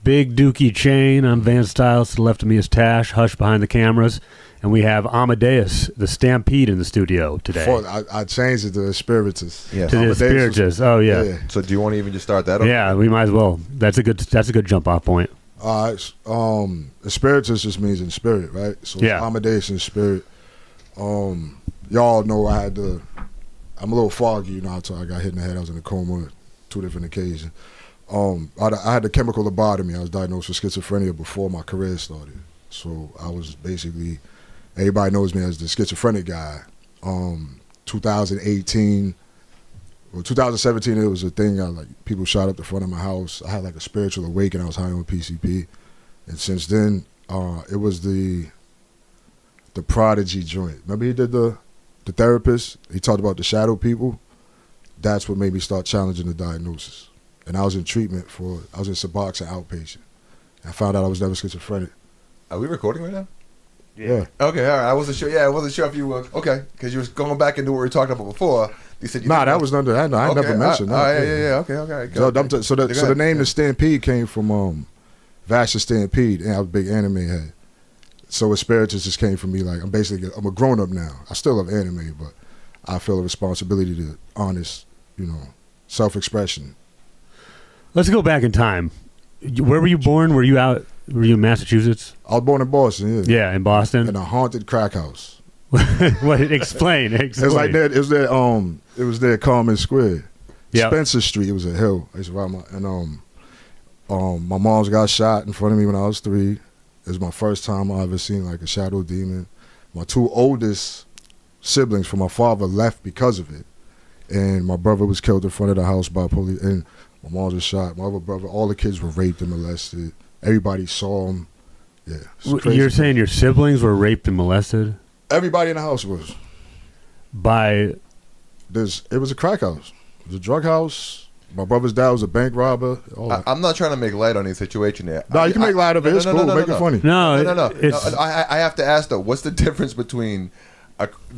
Big Dookie Chain. I'm Van Styles. To the left of me is Tash, Hush behind the cameras. And we have Amadeus, the Stampede, in the studio today. I changed it to Espiritus. Yes. To the Espiritus. Oh, yeah. So do you want to even just start that off? Yeah, we might as well. That's a good jump-off point. Espiritus just means in spirit, right? So yeah. Amadeus in spirit. Y'all know I'm a little foggy, until I got hit in the head. I was in a coma 2 different occasions. I had the chemical lobotomy. I was diagnosed with schizophrenia before my career started. So I was basically, everybody knows me as the schizophrenic guy. 2017, it was a thing. People shot up the front of my house. I had a spiritual awakening. I was high on PCP. And since then, it was the Prodigy joint. Remember he did the therapist? He talked about the shadow people. That's what made me start challenging the diagnosis. And I was in treatment I was in Suboxone outpatient. I found out I was never schizophrenic. Are we recording right now? Yeah. Okay, all right. I wasn't sure. Yeah, I wasn't sure if you were. Okay, because you was going back into what we were talking about before. You said that was under that. No, I never mentioned that. Yeah. Okay. So the name the Stampede came from Vasher Stampede, and I was a big anime head. So Espiritus just came from me. I'm a grown up now. I still love anime, but I feel a responsibility to honest, self-expression. Let's go back in time. Where were you born? Were you in Massachusetts? I was born in Boston. Yeah. Yeah, in Boston. In a haunted crack house. What? Explain. It was like that. It was there, Common Square. Yep. Spencer Street. It was a hill. I used to ride my mom's got shot in front of me when I was 3. It was my first time I ever seen a shadow demon. My 2 oldest siblings from my father left because of it, and my brother was killed in front of the house by police. And my mom was shot. My other brother, all the kids were raped and molested. Everybody saw them. Yeah. You're saying your siblings were raped and molested? Everybody in the house was. By? It was a crack house. It was a drug house. My brother's dad was a bank robber. I'm not trying to make light on the situation there. No, you can make light of it. It's cool. Make it funny. No. I have to ask, though, what's the difference between...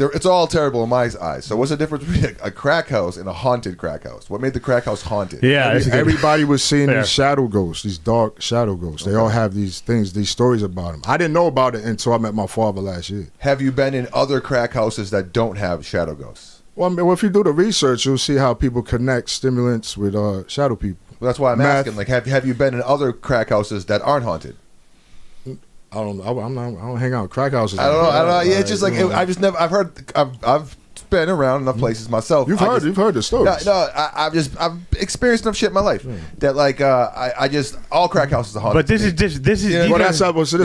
it's all terrible in my eyes. So what's the difference between a crack house and a haunted crack house? What made the crack house haunted? Yeah, everybody was seeing these shadow ghosts, these dark shadow ghosts. They all have these things, these stories about them. I didn't know about it until I met my father last year. Have you been in other crack houses that don't have shadow ghosts? Well, if you do the research, you'll see how people connect stimulants with shadow people. Well, that's why I'm asking. Have you been in other crack houses that aren't haunted? I don't know. I don't hang out in crack houses. I don't know. Yeah, it's just I just never. I've been around enough places myself. You've heard the stories. I've experienced enough shit in my life that all crack houses are haunted. But this is. Yeah, this is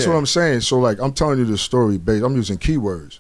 what I'm saying. So I'm telling you the story based. I'm using keywords,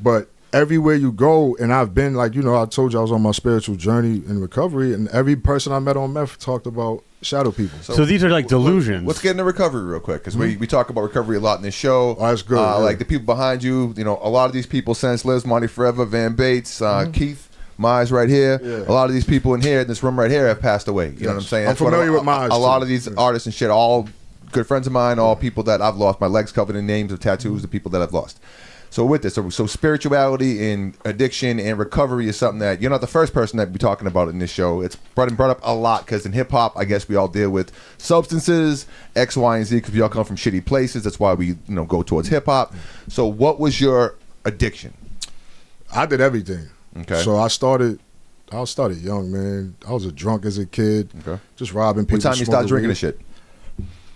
but everywhere you go, and I've been I told you I was on my spiritual journey in recovery, and every person I met on meth talked about shadow people. So these are delusions. Let's get into recovery real quick, because we talk about recovery a lot in this show. Oh, that's good. The people behind you, a lot of these people since Liz, Monty Forever, Van Bates, Keith, Mize right here. Yeah. A lot of these people in here, in this room right here, have passed away. You know what I'm saying? I'm familiar with Mize. A lot of these artists and shit, all good friends of mine, all people that I've lost. My legs covered in names of tattoos, the people that I've lost. So with this, so spirituality and addiction and recovery is something that you're not the first person that be talking about in this show. It's brought up a lot because in hip hop, I guess we all deal with substances, X, Y, and Z, because we all come from shitty places. That's why we go towards hip hop. So what was your addiction? I did everything. Okay. So I started young, man. I was a drunk as a kid. Okay. Just robbing people. What time you started drinking this shit?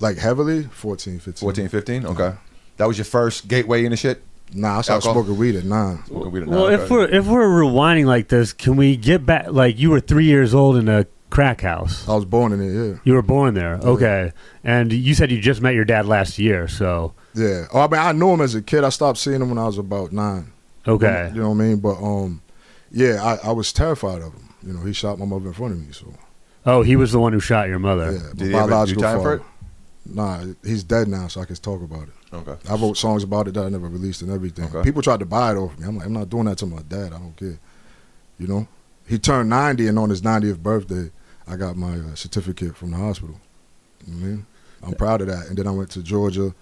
Heavily? 14, 15. 14, 15? Okay. That was your first gateway into shit? Nah, I started smoking weed at 9. Well, if we're rewinding like this, can we get back? You were 3 years old in a crack house. I was born in it. Yeah. You were born there. Yeah. Okay, and you said you just met your dad last year, so yeah. Oh, I knew him as a kid. I stopped seeing him when I was about 9. Okay. You know what I mean? But yeah, I was terrified of him. He shot my mother in front of me. So. Oh, he was the one who shot your mother. Yeah. Did he ever do time for it? Nah, he's dead now, so I can talk about it. Okay. I wrote songs about it that I never released and everything. Okay. People tried to buy it off me. I'm like, I'm not doing that to my dad. I don't care. He turned 90, and on his 90th birthday, I got my certificate from the hospital. You know what I mean? I'm proud of that. And then I went to Georgia.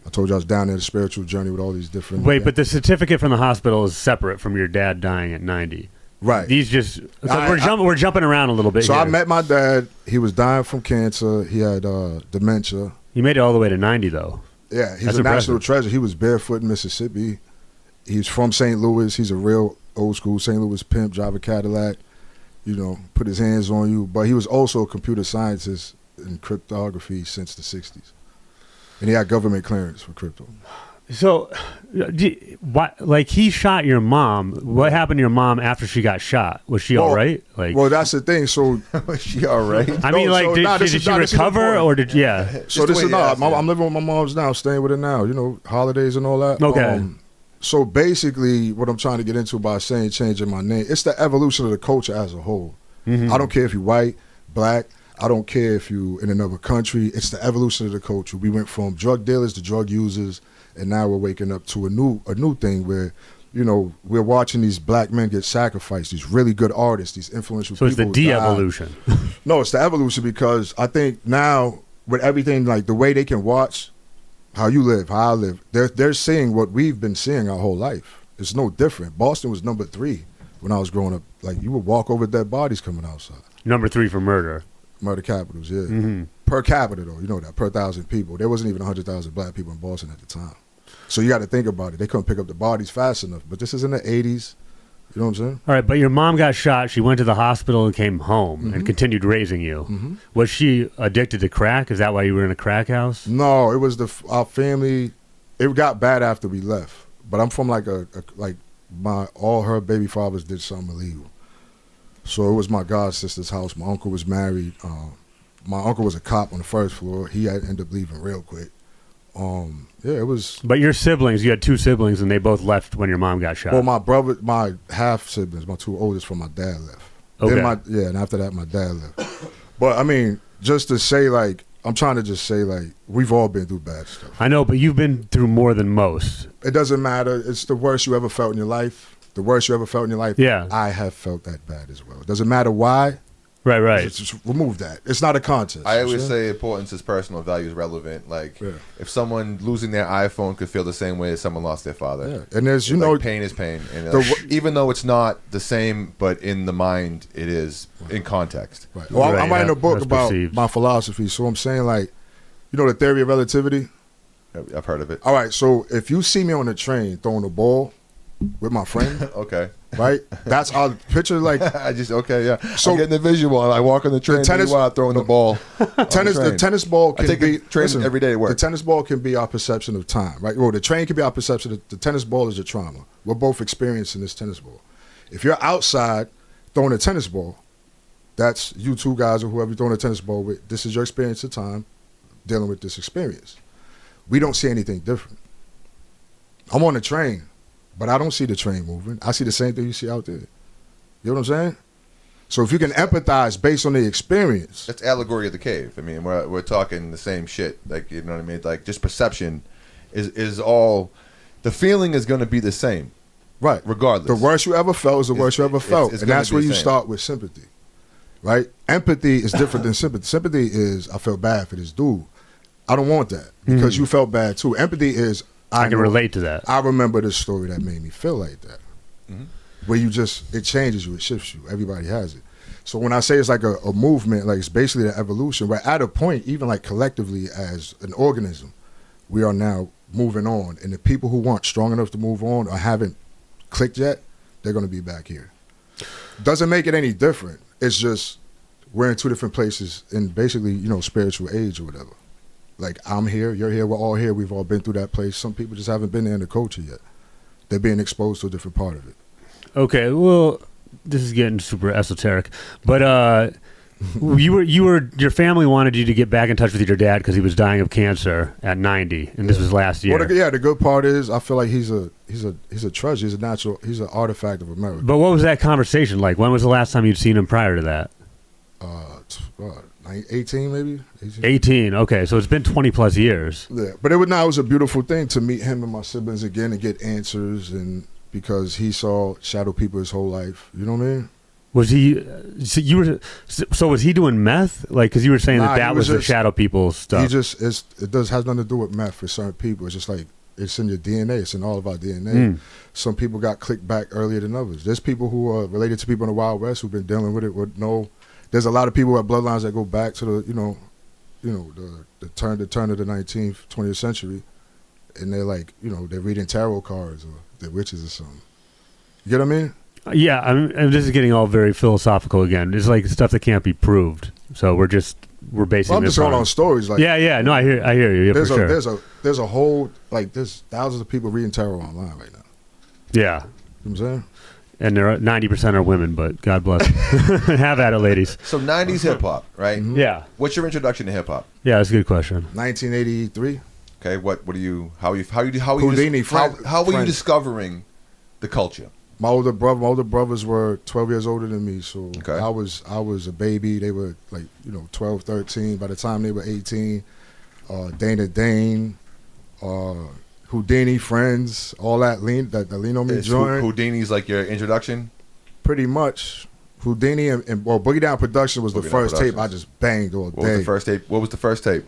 I told you I was down there, the spiritual journey with all these different... Wait, but the certificate from the hospital is separate from your dad dying at 90. Right. These just we're jumping around a little bit. So here. I met my dad. He was dying from cancer. He had dementia. You made it all the way to 90 though. Yeah, he's That's a national impressive. treasure. He was barefoot in Mississippi. He's from St. Louis. He's a real old school St. Louis pimp, drive a Cadillac, put his hands on you. But he was also a computer scientist in cryptography since the 60s. And he had government clearance for crypto. So, like he shot your mom. What happened to your mom after she got shot? Was she all right? Like, well, that's the thing. So, Was she all right? I mean, like, did she recover or did so this is not. I'm living with my mom's now, staying with her now. Holidays and all that. Okay. So basically, what I'm trying to get into by saying changing my name, it's the evolution of the culture as a whole. Mm-hmm. I don't care if you're white, black. I don't care if you in another country. It's the evolution of the culture. We went from drug dealers to drug users, and now we're waking up to a new thing where, we're watching these black men get sacrificed. These really good artists, these influential So people. it's the de-evolution. No, it's the evolution because I think now with everything, like the way they can watch how you live, how I live, they're seeing what we've been seeing our whole life. It's no different. Boston was number 3 when I was growing up. Like you would walk over dead bodies coming outside. Number 3 for murder. Murder capitals, yeah. Mm-hmm. Per capita though, that, per 1,000 people. There wasn't even 100,000 black people in Boston at the time. So you got to think about it. They couldn't pick up the bodies fast enough. But this is in the 80s. You know what I'm saying? All right, but your mom got shot. She went to the hospital and came home and continued raising you. Mm-hmm. Was she addicted to crack? Is that why you were in a crack house? No, it was our family. It got bad after we left. But I'm from all her baby fathers did something illegal. So it was my god sister's house. My uncle was married. My uncle was a cop on the first floor. He had ended up leaving real quick. It was. But your siblings, you had 2 siblings, and they both left when your mom got shot. Well, my brother, my half siblings, my 2 oldest from my dad left. Okay. Then and after that, my dad left. But I mean, just to say, I'm trying to just say, we've all been through bad stuff. I know, but you've been through more than most. It doesn't matter. It's the worst you ever felt in your life. The worst you ever felt in your life. Yeah. I have felt that bad as well. It doesn't matter why. Right. Just remove that. It's not a contest. I always say importance is personal, value is relevant. If someone losing their iPhone could feel the same way as someone lost their father. Yeah. And there's, pain is pain. And even though it's not the same, but in the mind, it is in context. Right. Well, I'm writing a book about perceived. my philosophy. So I'm saying, the theory of relativity? I've heard of it. All right. So if you see me on the train throwing a ball with my friend, Okay. right? That's our picture. So I'm getting the visual. I walk on the train. While throwing the ball. The tennis ball can be train every day to work. The tennis ball can be our perception of time, right? Well, the train can be our perception. The tennis ball is the trauma. We're both experiencing this tennis ball. If you're outside throwing a tennis ball, that's you 2 guys or whoever you're throwing a tennis ball with. This is your experience of time dealing with this experience. We don't see anything different. I'm on the train. But I don't see the train moving. I see the same thing you see out there. You know what I'm saying? So if you can empathize based on the experience. That's allegory of the cave. I mean, we're talking the same shit. You know what I mean? Just perception is all. The feeling is going to be the same. Right. Regardless. The worst you ever felt is the worst you ever felt. It's and that's where you same. start with sympathy. Right? Empathy is different than sympathy. Sympathy is, I felt bad for this dude. I don't want that because you felt bad too. Empathy is, I can relate to that. I remember this story that made me feel like that. Mm-hmm. Where it changes you, it shifts you. Everybody has it. So when I say it's like a movement, it's basically the evolution. We're at a point, even collectively as an organism, we are now moving on. And the people who aren't strong enough to move on or haven't clicked yet, they're going to be back here. Doesn't make it any different. It's just we're in 2 different places in basically, spiritual age or whatever. I'm here, you're here, we're all here. We've all been through that place. Some people just haven't been there in the culture yet. They're being exposed to a different part of it. Okay, well, this is getting super esoteric, but your family wanted you to get back in touch with your dad because he was dying of cancer at 90, and this was last year. Well, the good part is I feel like he's a treasure. He's an artifact of America. But what was that conversation like? When was the last time you'd seen him prior to that? 18 maybe. 18. Okay, so it's been 20 plus years. Yeah, but it was a beautiful thing to meet him and my siblings again and get answers, and because he saw shadow people his whole life. You know what I mean? Was he? So was he doing meth? Because you were saying that was the shadow people stuff. It has nothing to do with meth for certain people. It's just it's in your DNA. It's in all of our DNA. Some people got clicked back earlier than others. There's people who are related to people in the Wild West who've been dealing with it. There's a lot of people who have bloodlines that go back to the the turn of the 19th, 20th century, and they're like, they're reading tarot cards or they're witches or something. You get what I mean? Yeah, I'm this is getting all very philosophical again. It's like stuff that can't be proved. So we're basing. Well, I'm just going on stories. Like, yeah. No, I hear you. Yeah, there's for a sure. there's a whole there's thousands of people reading tarot online right now. Yeah. You know what I'm saying? And there are 90% are women, but God bless. Have at it, ladies. So 90s hip hop, right? Mm-hmm. Yeah. What's your introduction to hip hop? Yeah, that's a good question. 1983. Okay, what are you? How are you? Houdini, how were you Frank. discovering the culture? My older brothers were 12 years older than me, so Okay. I was a baby. They were 12, 13. By the time they were 18, Dana Dane, Houdini, Friends, all that lean on me joint. Houdini's like your introduction. Pretty much. Houdini and Boogie Down Production was the Boogie Down first tape Productions. I just banged all What was day. the first tape? What was the first tape?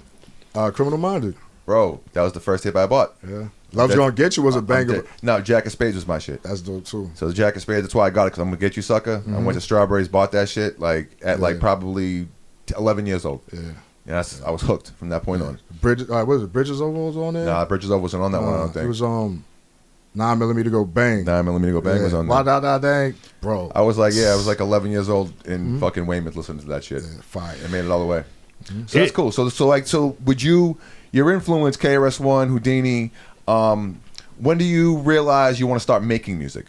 Criminal Minded. Bro, that was the first tape I bought. Yeah. Love's Gonna Get You was a banger. No, Jack of Spades was my shit. That's dope too. So the Jack of Spades, that's why I got it, because I'm gonna get you, sucker. I went to Strawberries, bought that shit at probably 11 years old. Yeah. Yeah, I was hooked from that point on. Bridges, what was it? Bridges Over was on there? Nah, Bridges Over wasn't on that one, I don't think. It was 9mm Go Bang. 9mm Go Bang was on there. Why da dang, bro. I was like 11 years old in fucking Weymouth listening to that shit. Yeah, fire. I made it all the way. So that's cool. So would your influence, KRS-One, Houdini, when do you realize you want to start making music?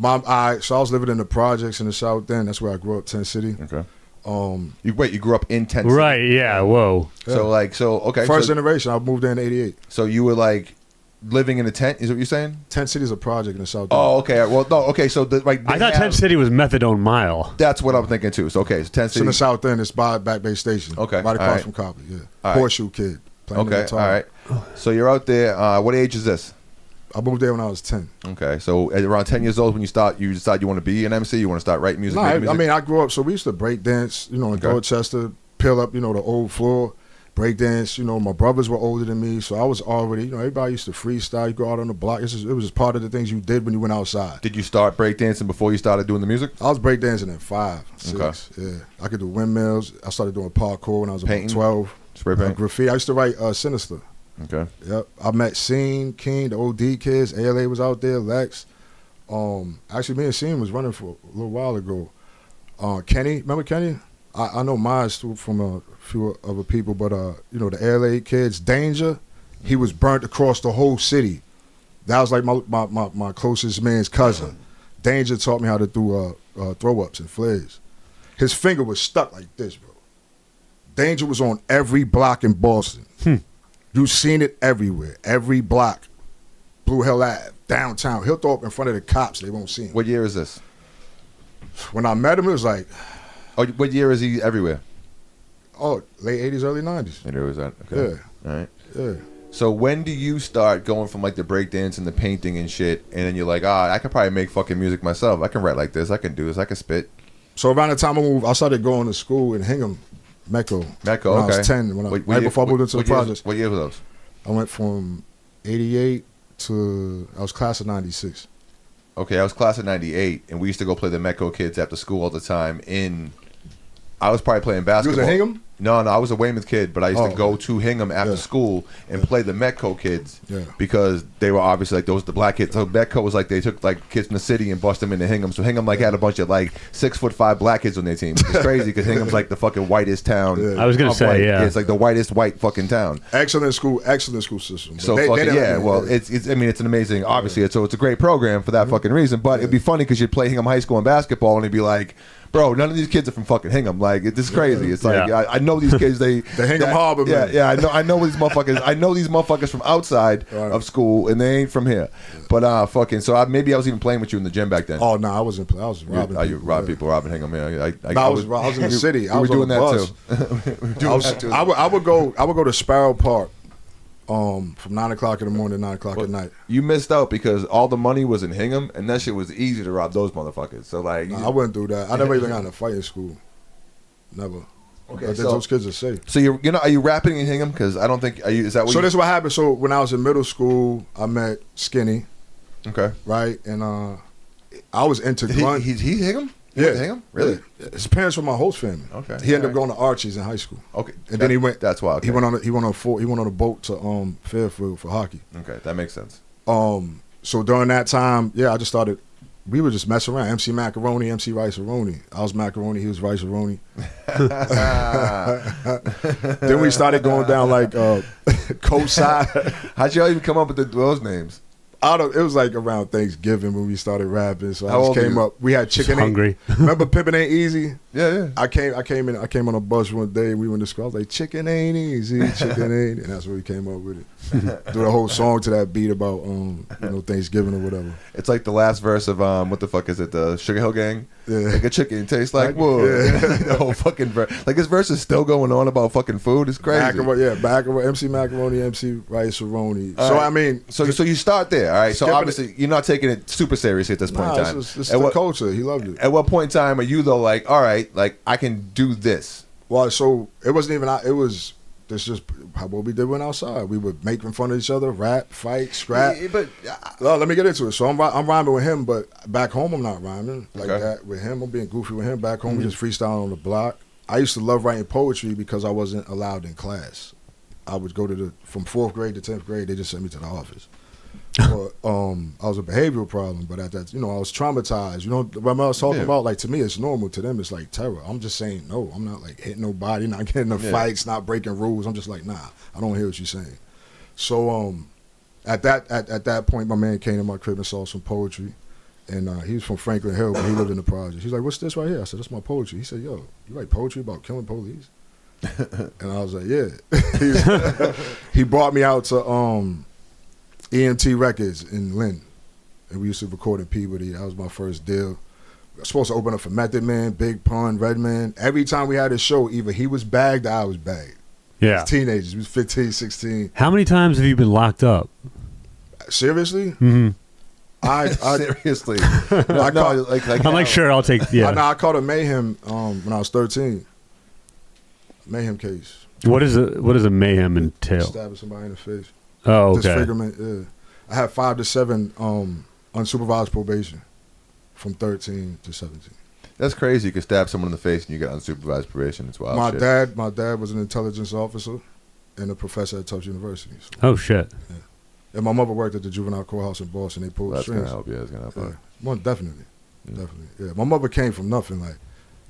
So I was living in the projects in the South End. That's where I grew up, Tent City. Okay. You grew up in Tent City. Right, yeah, whoa. Okay. First generation, I moved in 88. So you were like living in a tent, is what you're saying? Tent City is a project in the South End. Oh, okay. Well, no, okay. So I thought Tent City was Methadone Mile. That's what I'm thinking too. So okay, so Tent It's City. in the South End. It's by Back Bay Station. Okay, Right across all right. from Copley. Yeah. All right. Horseshoe Kid. Playing the Okay, guitar. all right. So you're out there. What age is this? I moved there when I was 10. Okay, so at around 10 years old, when you decide you want to be an MC, you want to start writing music. No, making music? I grew up, so we used to break dance, in Dorchester, peel up, the old floor, break dance. My brothers were older than me, so I was already, everybody used to freestyle. You go out on the block. It was just part of the things you did when you went outside. Did you start breakdancing before you started doing the music? I was breakdancing at 5, 6. Okay. Yeah, I could do windmills. I started doing parkour when I was Painting? about 12. Spray paint? Graffiti. I used to write Sinister. Okay. Yep. I met Scene, King, the OD kids. ALA was out there. Lex. Actually, me and Scene was running for a little while ago. Kenny, remember Kenny? I know Miles too from a few other people, but the ALA kids. Danger, he was burnt across the whole city. That was like my closest man's cousin. Danger taught me how to do throw ups and flares. His finger was stuck like this, bro. Danger was on every block in Boston. You've seen it everywhere. Every block. Blue Hill Ave, downtown. He'll throw up in front of the cops. They won't see him. What year is this? When I met him, it was like, Oh, what year is he everywhere? Late 80s, early 90s. What year was that? Okay. Yeah. All right. Yeah. So when do you start going from like the breakdance and the painting and shit, and then you're like, I could probably make fucking music myself. I can write like this. I can do this. I can spit. So around the time I moved, I started going to school in Hingham, Mecco. When okay. I was 10, right before I moved into the projects. What year was those? I went from 88 to, I was class of 96. Okay, I was class of 98, and we used to go play the Metco kids after school all the time I was probably playing You basketball. was in Hingham? No, I was a Weymouth kid, but I used to go okay. to Hingham after Yeah. school and play the Metco kids Yeah. because they were obviously like those the black kids. So Metco was like they took like kids from the city and bust them into Hingham. So Hingham had a bunch of like 6'5" black kids on their team. It's crazy because Hingham's like the fucking whitest town. Yeah. I was gonna of say, white. yeah. It's like the whitest white fucking town. Excellent school system. But So they fucking didn't- Well, it's it's an amazing. Obviously, it's a great program for that fucking reason. But it'd be funny because you'd play Hingham High School in basketball and it'd be like, bro, none of these kids are from fucking Hingham. Like, this is crazy. It's like Yeah. I know these kids. The Hingham Harbor, Yeah, man. yeah. I know these motherfuckers. I know these motherfuckers from outside Right. of school, and they ain't from here. But fucking. So maybe I was even playing with you in the gym back then. Oh, no, I wasn't. I was robbing You robbed people, robbing Hingham. Yeah, I was in the city. I We was were on doing the that bus. too. We were doing that too. I would go to Sparrow Park from 9 o'clock in the morning to 9 o'clock at night. You missed out because all the money was in Hingham, and that shit was easy to rob those motherfuckers. So like, I wouldn't do that. I never even got in a fight in school. Never. Okay, those kids are safe. So are you rapping in Hingham? Because I don't think is that what? So this is what happened. So when I was in middle school, I met Skinny. Okay. Right, and I was into grunge. He's Hingham. Yeah, Hingham. Really? Yeah. His parents were my host family. Okay. He ended up going to Archie's in high school. Okay. And then he went. That's why. Okay. He went on a boat to Fairfield for hockey. Okay, that makes sense. So during that time, I just started. We would just mess around. MC Macaroni, MC Rice-A-Roni. I was Macaroni, he was Rice-A-Roni. Then we started going down like co-side. How'd y'all even come up with those names? It was like around Thanksgiving when we started rapping. So How I just came up. We had chicken. Hungry. Remember Pimpin' Ain't Easy? Yeah. I came on a bus one day and we went to school. I was like, chicken ain't easy, chicken ain't, and that's where we came up with it. Do the whole song to that beat about Thanksgiving or whatever. It's like the last verse of what the fuck is it? The Sugar Hill Gang. Yeah. Like a chicken tastes like wood. Yeah. The whole fucking verse. Like his verse is still going on about fucking food. It's crazy. MC Macaroni, MC Rice-A-Roni. So right. I mean, so you start there, all right. So obviously you're not taking it super seriously at this point in time. It's the culture. He loved it. At what point in time are you though like, all right, like I can do this? Well, so it wasn't even. It was. This just what we did when outside. We would make fun of each other, rap, fight, scrap. But let me get into it. So I'm rhyming with him, but back home I'm not rhyming like that with him. I'm being goofy with him. Back home we just freestyling on the block. I used to love writing poetry because I wasn't allowed in class. I would go from 4th grade to 10th grade. They just sent me to the office. But I was a behavioral problem, but at that, I was traumatized. What I was talking about, like to me, it's normal. To them, it's like terror. I'm just saying no. I'm not like hitting nobody, not getting in fights, not breaking rules. I'm just like, nah, I don't hear what you're saying. So at that point, my man came to my crib and saw some poetry, and he was from Franklin Hill, but he lived in the project. He's like, "What's this right here?" I said, "That's my poetry." He said, "Yo, you write poetry about killing police?" And I was like, "Yeah." He brought me out to EMT Records in Lynn, and we used to record in Peabody. That was my first deal. I was supposed to open up for Method Man, Big Pun, Redman. Every time we had a show, either he was bagged or I was bagged. Yeah. We was teenagers. We was 15, 16. How many times have you been locked up? Seriously? Mm-hmm. Seriously. I'm like, sure, I'll take, I caught a mayhem when I was 13. Mayhem case. What does a mayhem entail? Stabbing somebody in the face. Oh, okay. Disfigurement, yeah. I had 5 to 7 unsupervised probation from 13 to 17. That's crazy. You could stab someone in the face and you get unsupervised probation. It's wild. My dad was an intelligence officer and a professor at Tufts University. So. Oh shit. Yeah. And my mother worked at the juvenile courthouse in Boston. They pulled strings. That's gonna help. Yeah. Well, definitely. Yeah. My mother came from nothing. Like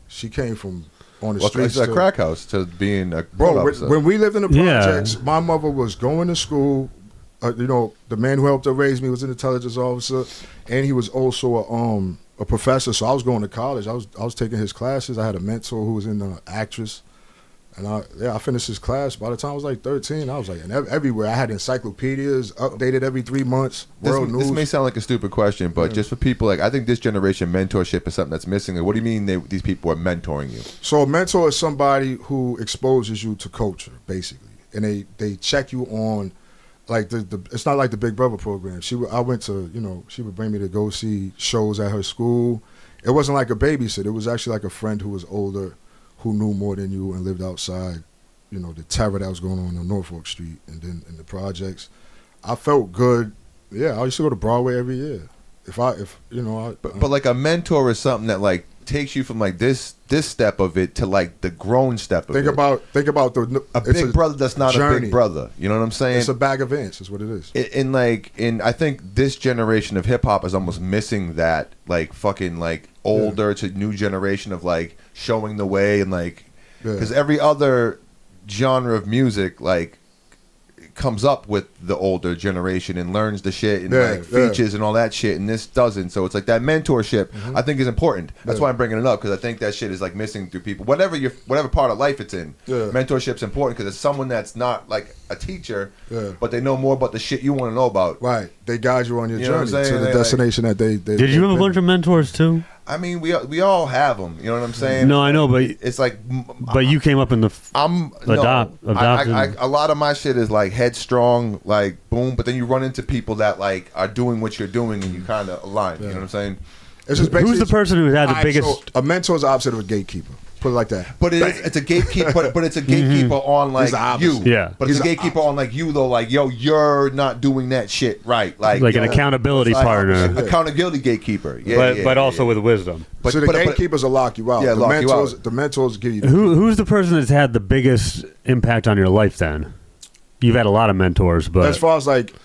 she came from on the streets. It's a crack house to being a when we lived in the projects, my mother was going to school. The man who helped her raise me was an intelligence officer, and he was also a professor. So I was going to college. I was taking his classes. I had a mentor who was in the actress, and I finished his class. By the time I was like 13, I was like everywhere. I had encyclopedias updated every 3 months. World news. This may sound like a stupid question, but just for people, I think this generation mentorship is something that's missing. Like, what do you mean these people are mentoring you? So a mentor is somebody who exposes you to culture, basically, and they check you on. Like it's not like the Big Brother program. She would bring me to go see shows at her school. It wasn't like a babysit. It was actually like a friend who was older, who knew more than you and lived outside, the terror that was going on Norfolk Street and then in the projects. I felt good. Yeah, I used to go to Broadway every year. But like a mentor is something that like takes you from like this step of it to like the grown step of it. Think about a big brother that's not journey. A big brother. You know what I'm saying? It's a bag of ants is what it is. And I think this generation of hip hop is almost missing that like fucking like older to new generation of like showing the way and like because every other genre of music like comes up with the older generation and learns the shit and features and all that shit, and this doesn't. So it's like that mentorship I think is important. That's why I'm bringing it up, because I think that shit is like missing through people. Whatever part of life it's in, mentorship's important because it's someone that's not like a teacher, but they know more about the shit you want to know about. Right, they guide you on your journey to the destination that they. Did you have a bunch of mentors too? I mean, we all have them. You know what I'm saying? No, I know, but it's like. But you came up in the. Adopted. A lot of my shit is like headstrong, like boom. But then you run into people that like are doing what you're doing, and you kind of align. You know what I'm saying? It's just who's the person who had the biggest? So a mentor is the opposite of a gatekeeper. Put it like that. But it's a gatekeeper. But it's a gatekeeper on like you. Yeah. But it's a gatekeeper on like you though. Like yo, you're not doing that shit right. Like an accountability partner. Accountability gatekeeper. But also with wisdom. So the gatekeepers will lock you out. Yeah, The mentors give you. Who's the person that's had the biggest impact on your life? Then you've had a lot of mentors, but as far as like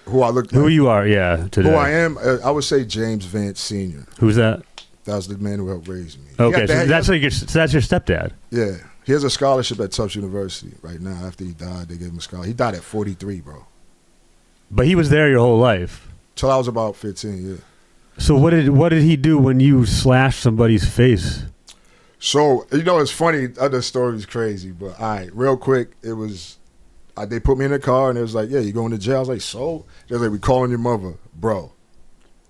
who I look, who you are, today. Who I am, I would say James Vance Sr. Who's that? That's the man who helped raise me. Okay, so that's your stepdad. Yeah, he has a scholarship at Tufts University right now. After he died, they gave him a scholarship. He died at 43, bro. But he was there your whole life. Till I was about 15. Yeah. So what did he do when you slashed somebody's face? So it's funny. Other story's crazy, but all right, real quick, it was. They put me in the car and it was like, yeah, you going to jail? I was like, so? They was like, we calling your mother, bro.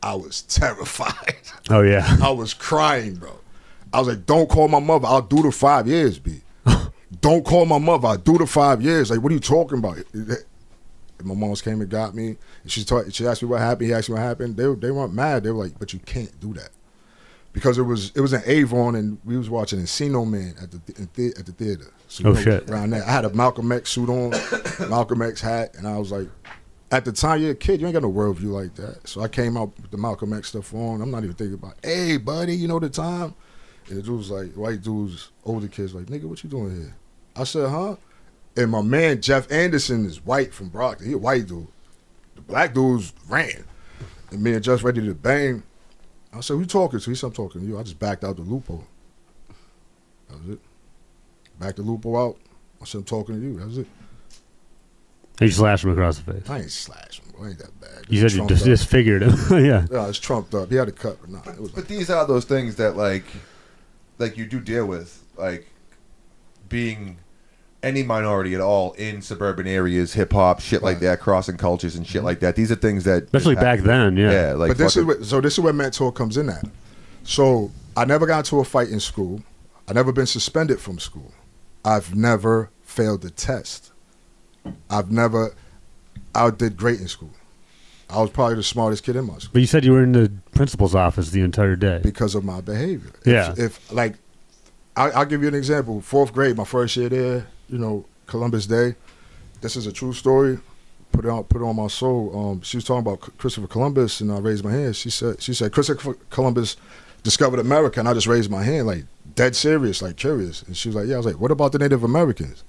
I was terrified. Oh, yeah. I was crying, bro. I was like, don't call my mother. I'll do the 5 years, B. Don't call my mother. I'll do the 5 years. Like, what are you talking about? And my moms came and got me. And she asked me what happened. He asked me what happened. They weren't mad. They were like, but you can't do that. Because it was in Avon and we was watching Encino Man at the theater. So, shit. Around there. I had a Malcolm X suit on, Malcolm X hat, and I was like, at the time, you're a kid. You ain't got no worldview like that. So I came out with the Malcolm X stuff on. I'm not even thinking about, hey, buddy, you know the time? And the dude was like, white dudes, older kids, like, nigga, what you doing here? I said, huh? And my man, Jeff Anderson, is white from Brockton. He a white dude. The black dudes ran. And me and Jeff ready to bang. I said, who you talking to? He said, I'm talking to you. I just backed out the loophole. That was it. Backed the loophole out. I said, I'm talking to you. That was it. You slashed him across the face. I ain't slashed him. It ain't that bad. You said you disfigured him. Yeah. Yeah, it's trumped up. He had a cut, but nah. But these are those things that like you do deal with, like being any minority at all in suburban areas, hip hop, shit like that, crossing cultures and shit like that. These are things that especially back then, yeah. Like, but this is where mentor comes in at. So I never got into a fight in school. I never been suspended from school. I've never failed a test. I did great in school. I was probably the smartest kid in my school. But you said you were in the principal's office the entire day. Because of my behavior. Yeah. If like, I'll give you an example. 4th grade, my first year there, Columbus Day. This is a true story. Put it on my soul. She was talking about Christopher Columbus, and I raised my hand. She said Christopher Columbus discovered America, and I just raised my hand, like dead serious, like curious. And she was like, yeah. I was like, what about the Native Americans?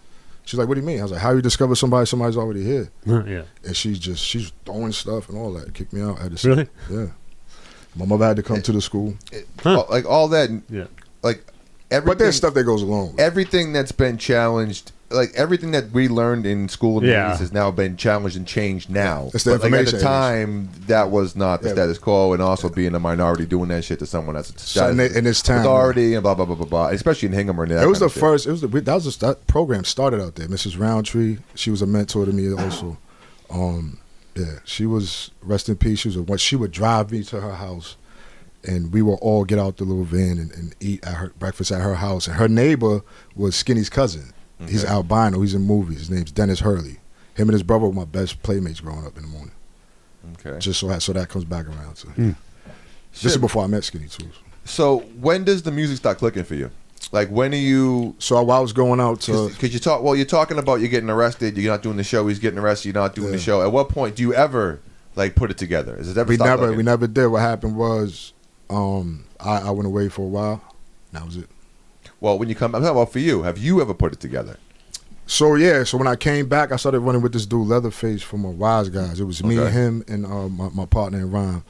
She's like, what do you mean? I was like, how you discover somebody's already here? Yeah. And she's throwing stuff and all that. Kicked me out. I had to really? Yeah. My mother had to come to the school. Like all that. Yeah. Like everything. But there's stuff that goes along with everything that's been challenged. Like everything that we learned in school in the 80s has now been challenged and changed now. It's the but like at the information time, that was not the status quo, and also being a minority doing that shit to someone that's in this time authority and blah blah blah blah blah. Especially in Hingham or that. It was the first. It was that program started out there. Mrs. Roundtree, she was a mentor to me also. Yeah, she was, rest in peace. She would drive me to her house, and we would all get out the little van and eat breakfast at her house. And her neighbor was Skinny's cousin. Okay. He's albino. He's in movies. His name's Dennis Hurley. Him and his brother were my best playmates growing up in the morning. Okay. Just so that comes back around to. This is before I met Skinny too. So when does the music start clicking for you? Like when are you? So while I was going out to, because you talk. Well, you're talking about you're getting arrested. You're not doing the show. He's getting arrested. You're not doing the show. At what point do you ever like put it together? Is it ever? We never did. What happened was, I went away for a while. That was it. Well, when you come, I'm talking about for you. Have you ever put it together? So yeah. So when I came back, I started running with this dude Leatherface from Wise Guys. It was me, him, and my partner in rhyme,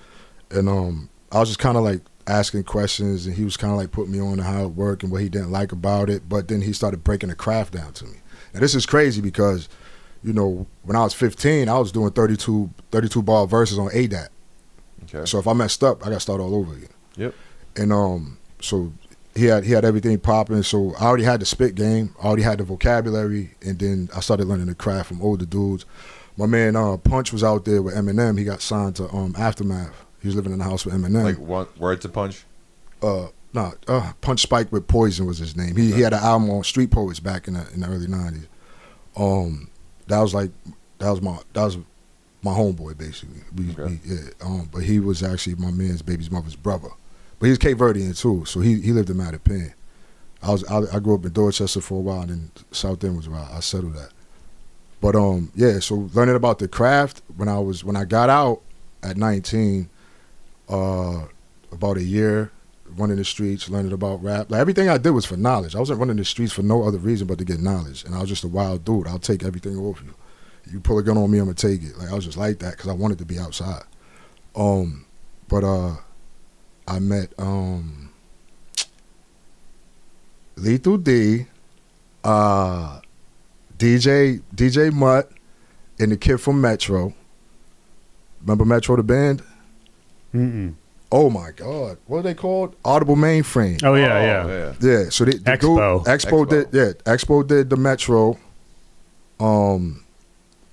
and I was just kind of like asking questions, and he was kind of like putting me on to how it worked and what he didn't like about it. But then he started breaking the craft down to me. And this is crazy because, when I was 15, I was doing 32 bar verses on ADAT. Okay. So if I messed up, I got to start all over again. Yep. And so he had everything popping. So I already had the spit game. I already had the vocabulary. And then I started learning the craft from older dudes. My man Punch was out there with Eminem. He got signed to Aftermath. He was living in the house with Eminem. Like what? Word to Punch? Punch Spike with Poison was his name. He had an album on Street Poets back in the early 90s. That was my homeboy basically. But he was actually my man's baby's mother's brother. But he was Cape Verdean too, so he lived in Mattapan. I grew up in Dorchester for a while, and then South End was where I settled at. But so learning about the craft when I got out at 19, about a year running the streets, learning about rap. Like everything I did was for knowledge. I wasn't running the streets for no other reason but to get knowledge. And I was just a wild dude. I'll take everything off you. You pull a gun on me, I'm gonna take it. Like I was just like that because I wanted to be outside. But I met Lethal D, DJ Mutt, and the kid from Metro. Remember Metro the band? Mm-mm. Oh my God, what are they called? Audible Mainframe. Oh yeah. Yeah. So the Expo. Expo did the Metro.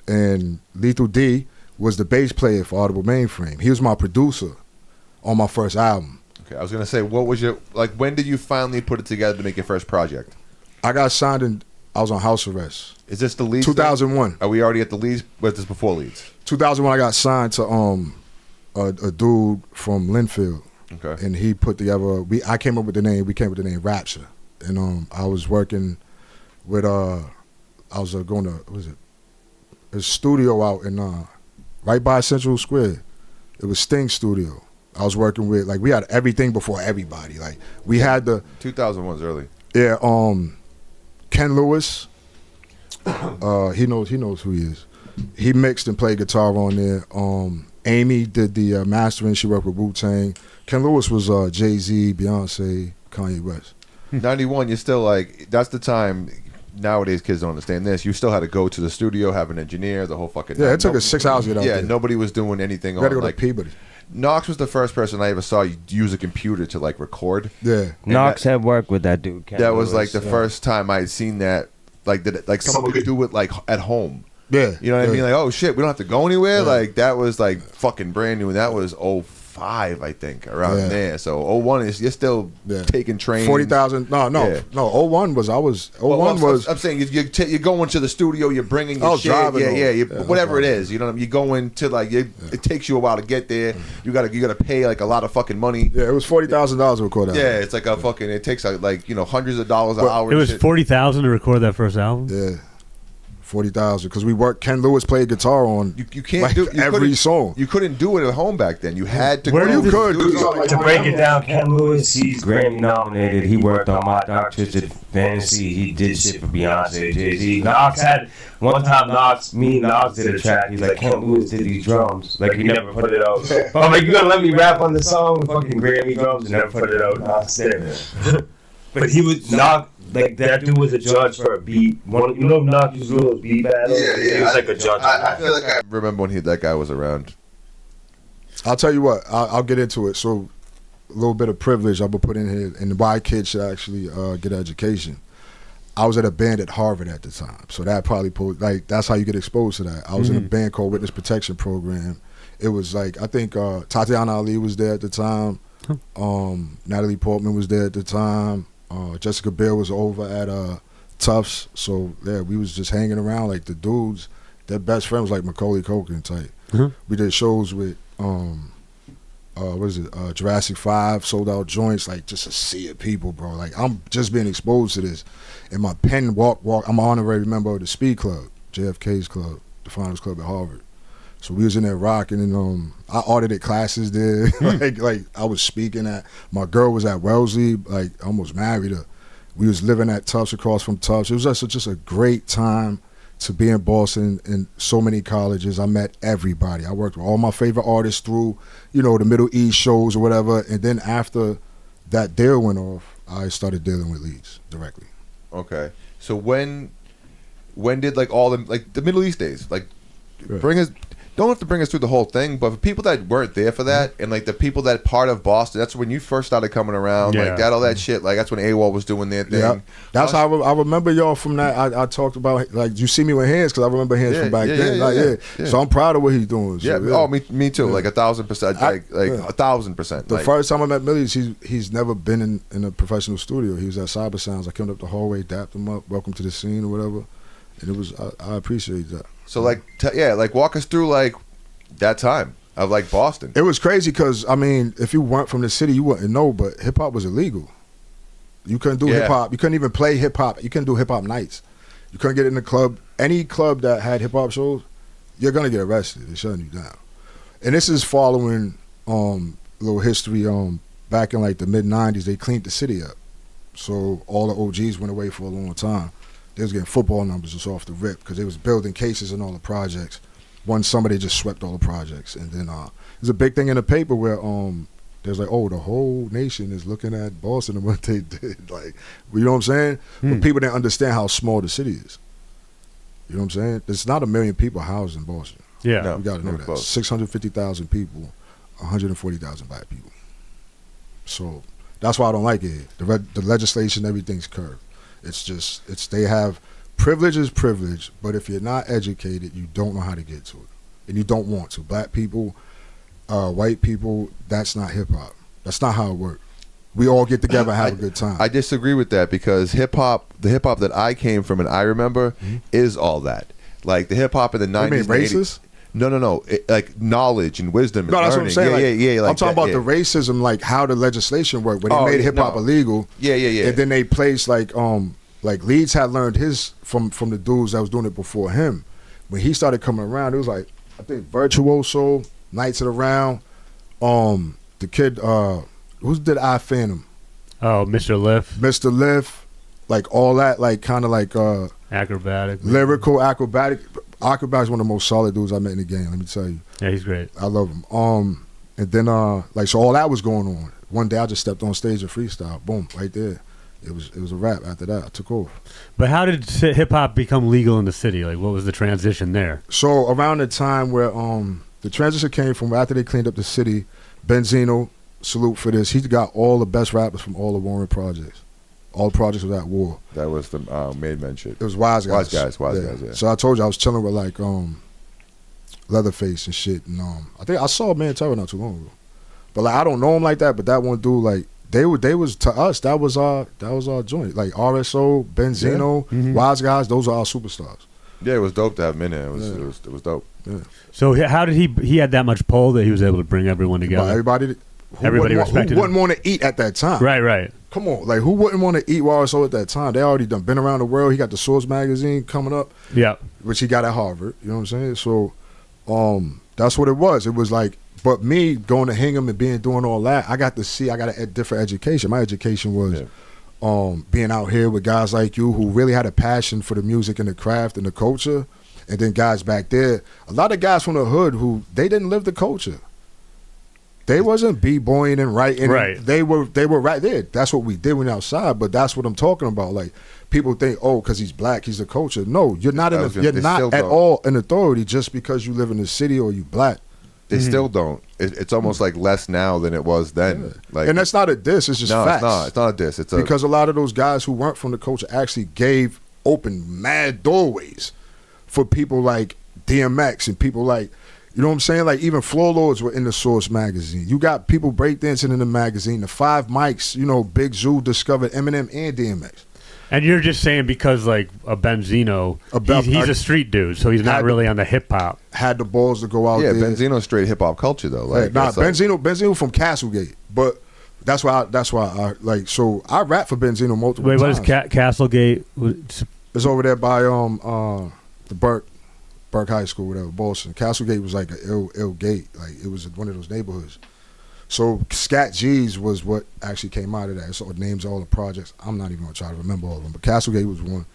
And Lethal D was the bass player for Audible Mainframe. He was my producer on my first album. Okay, I was gonna say, what was your when did you finally put it together to make your first project? I got signed and I was on house arrest. Is this the Leeds? 2001. Are we already at the Leeds? Was this before Leeds? 2001. I got signed to a dude from Linfield. Okay. And he put together. I came up with the name. We came up with the name Rapture. And I was working with I was going to a studio out in right by Central Square. It was Sting Studio. I was working with we had everything before everybody. Like we had the 2001's early. Yeah. Ken Lewis. He knows who he is. He mixed and played guitar on there. Amy did the mastering. She worked with Wu-Tang. Ken Lewis was Jay-Z, Beyonce, Kanye West. 91, you're still that's the time. Nowadays, kids don't understand this. You still had to go to the studio, have an engineer, the whole fucking. Yeah, it took us 6 hours to get out there. Yeah, nobody was doing anything. You got to go to Peabody. Knox was the first person I ever saw use a computer to record. Yeah, Knox had worked with that dude. That was the first time I had seen that. Someone could do it at home. Yeah, you know what I mean? Like, oh shit, we don't have to go anywhere. Yeah. That was fucking brand new, and that was 05, I think, around there. So 01 is you're still taking trains. 40,000. No. 01 was I'm saying you're going to the studio, you're bringing your shit. Whatever it is, you know what I mean? You're going to it takes you a while to get there. You gotta pay a lot of fucking money. Yeah, it was $40,000 to record that. Yeah, it's a fucking. It takes hundreds of dollars an hour. It was $40,000 to record that first album. Yeah. 40,000 because we worked. Ken Lewis played guitar on you can't do every song. You couldn't do it at home back then. You had to. Where you could to break it down. Ken Lewis, he's Grammy nominated. He worked on My Dark Twisted Fantasy. He did shit for Beyonce, Jay-Z. Knox had one time. Knox did a track. He's like, Ken Lewis did these drums. He never put it out. I'm like, you gonna let me rap on the song with fucking Grammy drums and never put it out? Knox did. But he was Knox. That dude was a judge for a beat. Knox used to do those beat battles? Yeah. He was a judge. I feel like I remember when that guy was around. I'll tell you what, I'll get into it. So, a little bit of privilege I will put in here, and why kids should actually get an education. I was at a band at Harvard at the time, so that probably that's how you get exposed to that. I was in a band called Witness Protection Program. It was I think Tatiana Ali was there at the time. Natalie Portman was there at the time. Jessica Biel was over at Tufts, so yeah, we was just hanging around the dudes. Their best friend was Macaulay Culkin type. We did shows with Jurassic 5, sold out joints, just a sea of people, bro. I'm just being exposed to this. And my pen walk. I'm an honorary member of the Speed Club, JFK's club, the finals club at Harvard. So we was in there rocking, and I audited classes there. I was speaking at. My girl was at Wellesley. I almost married her. We was living at Tufts, across from Tufts. It was just a great time to be in Boston and so many colleges. I met everybody. I worked with all my favorite artists through, the Middle East shows or whatever. And then after that deal went off, I started dealing with Leeds directly. Okay. So when did all the Middle East days bring us? Don't have to bring us through the whole thing, but for people that weren't there for that, and the people that part of Boston, that's when you first started coming around, all that shit. That's when AWOL was doing their thing. Yeah. That's how I remember y'all from that. I talked about you see me with Hands because I remember Hands from back then. Yeah. So I'm proud of what he's doing. So, yeah. Oh, me too. 1,000%. 1,000%. The first time I met Millie, he's never been in a professional studio. He was at Cyber Sounds. I came up the hallway, dapped him up, welcome to the scene or whatever, and it was I appreciate that. So walk us through that time of Boston. It was crazy because if you weren't from the city, you wouldn't know. But hip hop was illegal. You couldn't do Yeah. hip hop. You couldn't even play hip hop. You couldn't do hip hop nights. You couldn't get in the club. Any club that had hip hop shows, you're gonna get arrested. They're shutting you down. And this is following a little history. Back in like the mid '90s, they cleaned the city up. So all the OGs went away for a long time. They was getting football numbers just off the rip because they was building cases in all the projects. One summer they just swept all the projects, and then there's a big thing in the paper where there's like, oh, the whole nation is looking at Boston and what they did. Like, you know what I'm saying? But people didn't understand how small the city is. You know what I'm saying? There's not 1 million people housed in Boston. Yeah. No. You got to know Never that. close. 650,000 people, 140,000 black people. So that's why I don't like it. The legislation, everything's curved. They have privilege is privilege, but if you're not educated, you don't know how to get to it, and you don't want to. Black people, white people, that's not hip hop. That's not how it works. We all get together and have a good time. I disagree with that because the hip hop that I came from and I remember is all that. Like the hip hop in the 90s. You mean and 80s. racist? No. Like knowledge and wisdom. No, and that's what I'm learning. saying. Yeah. Like I'm talking that, about the racism, like how the legislation worked. When they made hip hop illegal. Yeah. And then they placed like Leeds had learned his from the dudes that was doing it before him. When he started coming around, it was like, I think Virtuoso, Knights of the Round, the kid, who did I Phantom? Oh, Mr. Lift. Mr. Lift, like all that, like kind of like Acrobatic. lyrical, acrobatic. Acrobatic is one of the most solid dudes I met in the game, let me tell you. Yeah, he's great. I love him. And then like so all that was going on. One day I just stepped on stage and freestyle. Boom, right there. It was a rap after that. I took off. But how did hip hop become legal in the city? Like, what was the transition there? So around the time where the transition came from after they cleaned up the city, Benzino, salute for this. He got all the best rappers from all the Warren projects. All the projects was at war. That was the Made Men shit. It was Wise Guys. Wise Guys, yeah. So I told you I was chilling with like Leatherface and shit. And I think I saw Man Terror not too long ago. But like I don't know him like that, but that one dude, like they was to us, that was our joint. Like RSO, Benzino, Wise Guys, those are our superstars. Yeah, it was dope to have him in there. It was dope. Yeah. So how did he had that much pull that he was able to bring everyone But together? everybody respected who wouldn't want to eat at that time. Right. Come on, like who wouldn't want to eat RSO at that time? They already been around the world. He got the Source magazine coming up. Yeah. Which he got at Harvard. You know what I'm saying? So that's what it was. It was like, but me going to Hingham and doing all that, I got a different education. My education was being out here with guys like you who really had a passion for the music and the craft and the culture. And then guys back there, a lot of guys from the hood who they didn't live the culture. They wasn't b-boying and writing. Right. They were right there. That's what we did when outside. But that's what I'm talking about. Like people think, oh, because he's black, he's the culture. No, you're not you're not at all an authority just because you live in the city or you black. They still don't. It's almost like less now than it was then. Yeah. Like, and that's not a diss. It's just facts. It's not a diss. It's because a lot of those guys who weren't from the culture actually opened mad doorways for people like DMX and people like, you know what I'm saying? Like even Floor Lords were in the Source magazine. You got people breakdancing in the magazine. The 5 Mics, Big Zoo discovered Eminem and DMX. And you're just saying because like a Benzino, he's a street dude, so he's not really on the hip hop. Had the balls to go out there. Yeah, Benzino's straight hip hop culture though. Like, Benzino from Castlegate, but that's why I like. So I rap for Benzino multiple times. Wait, what is Castlegate? It's over there by the Burke High School, whatever, Boston. Castlegate was like an ill gate, like it was one of those neighborhoods. So Scat G's was what actually came out of that. So it names all the projects. I'm not even gonna try to remember all of them, but Castlegate was one.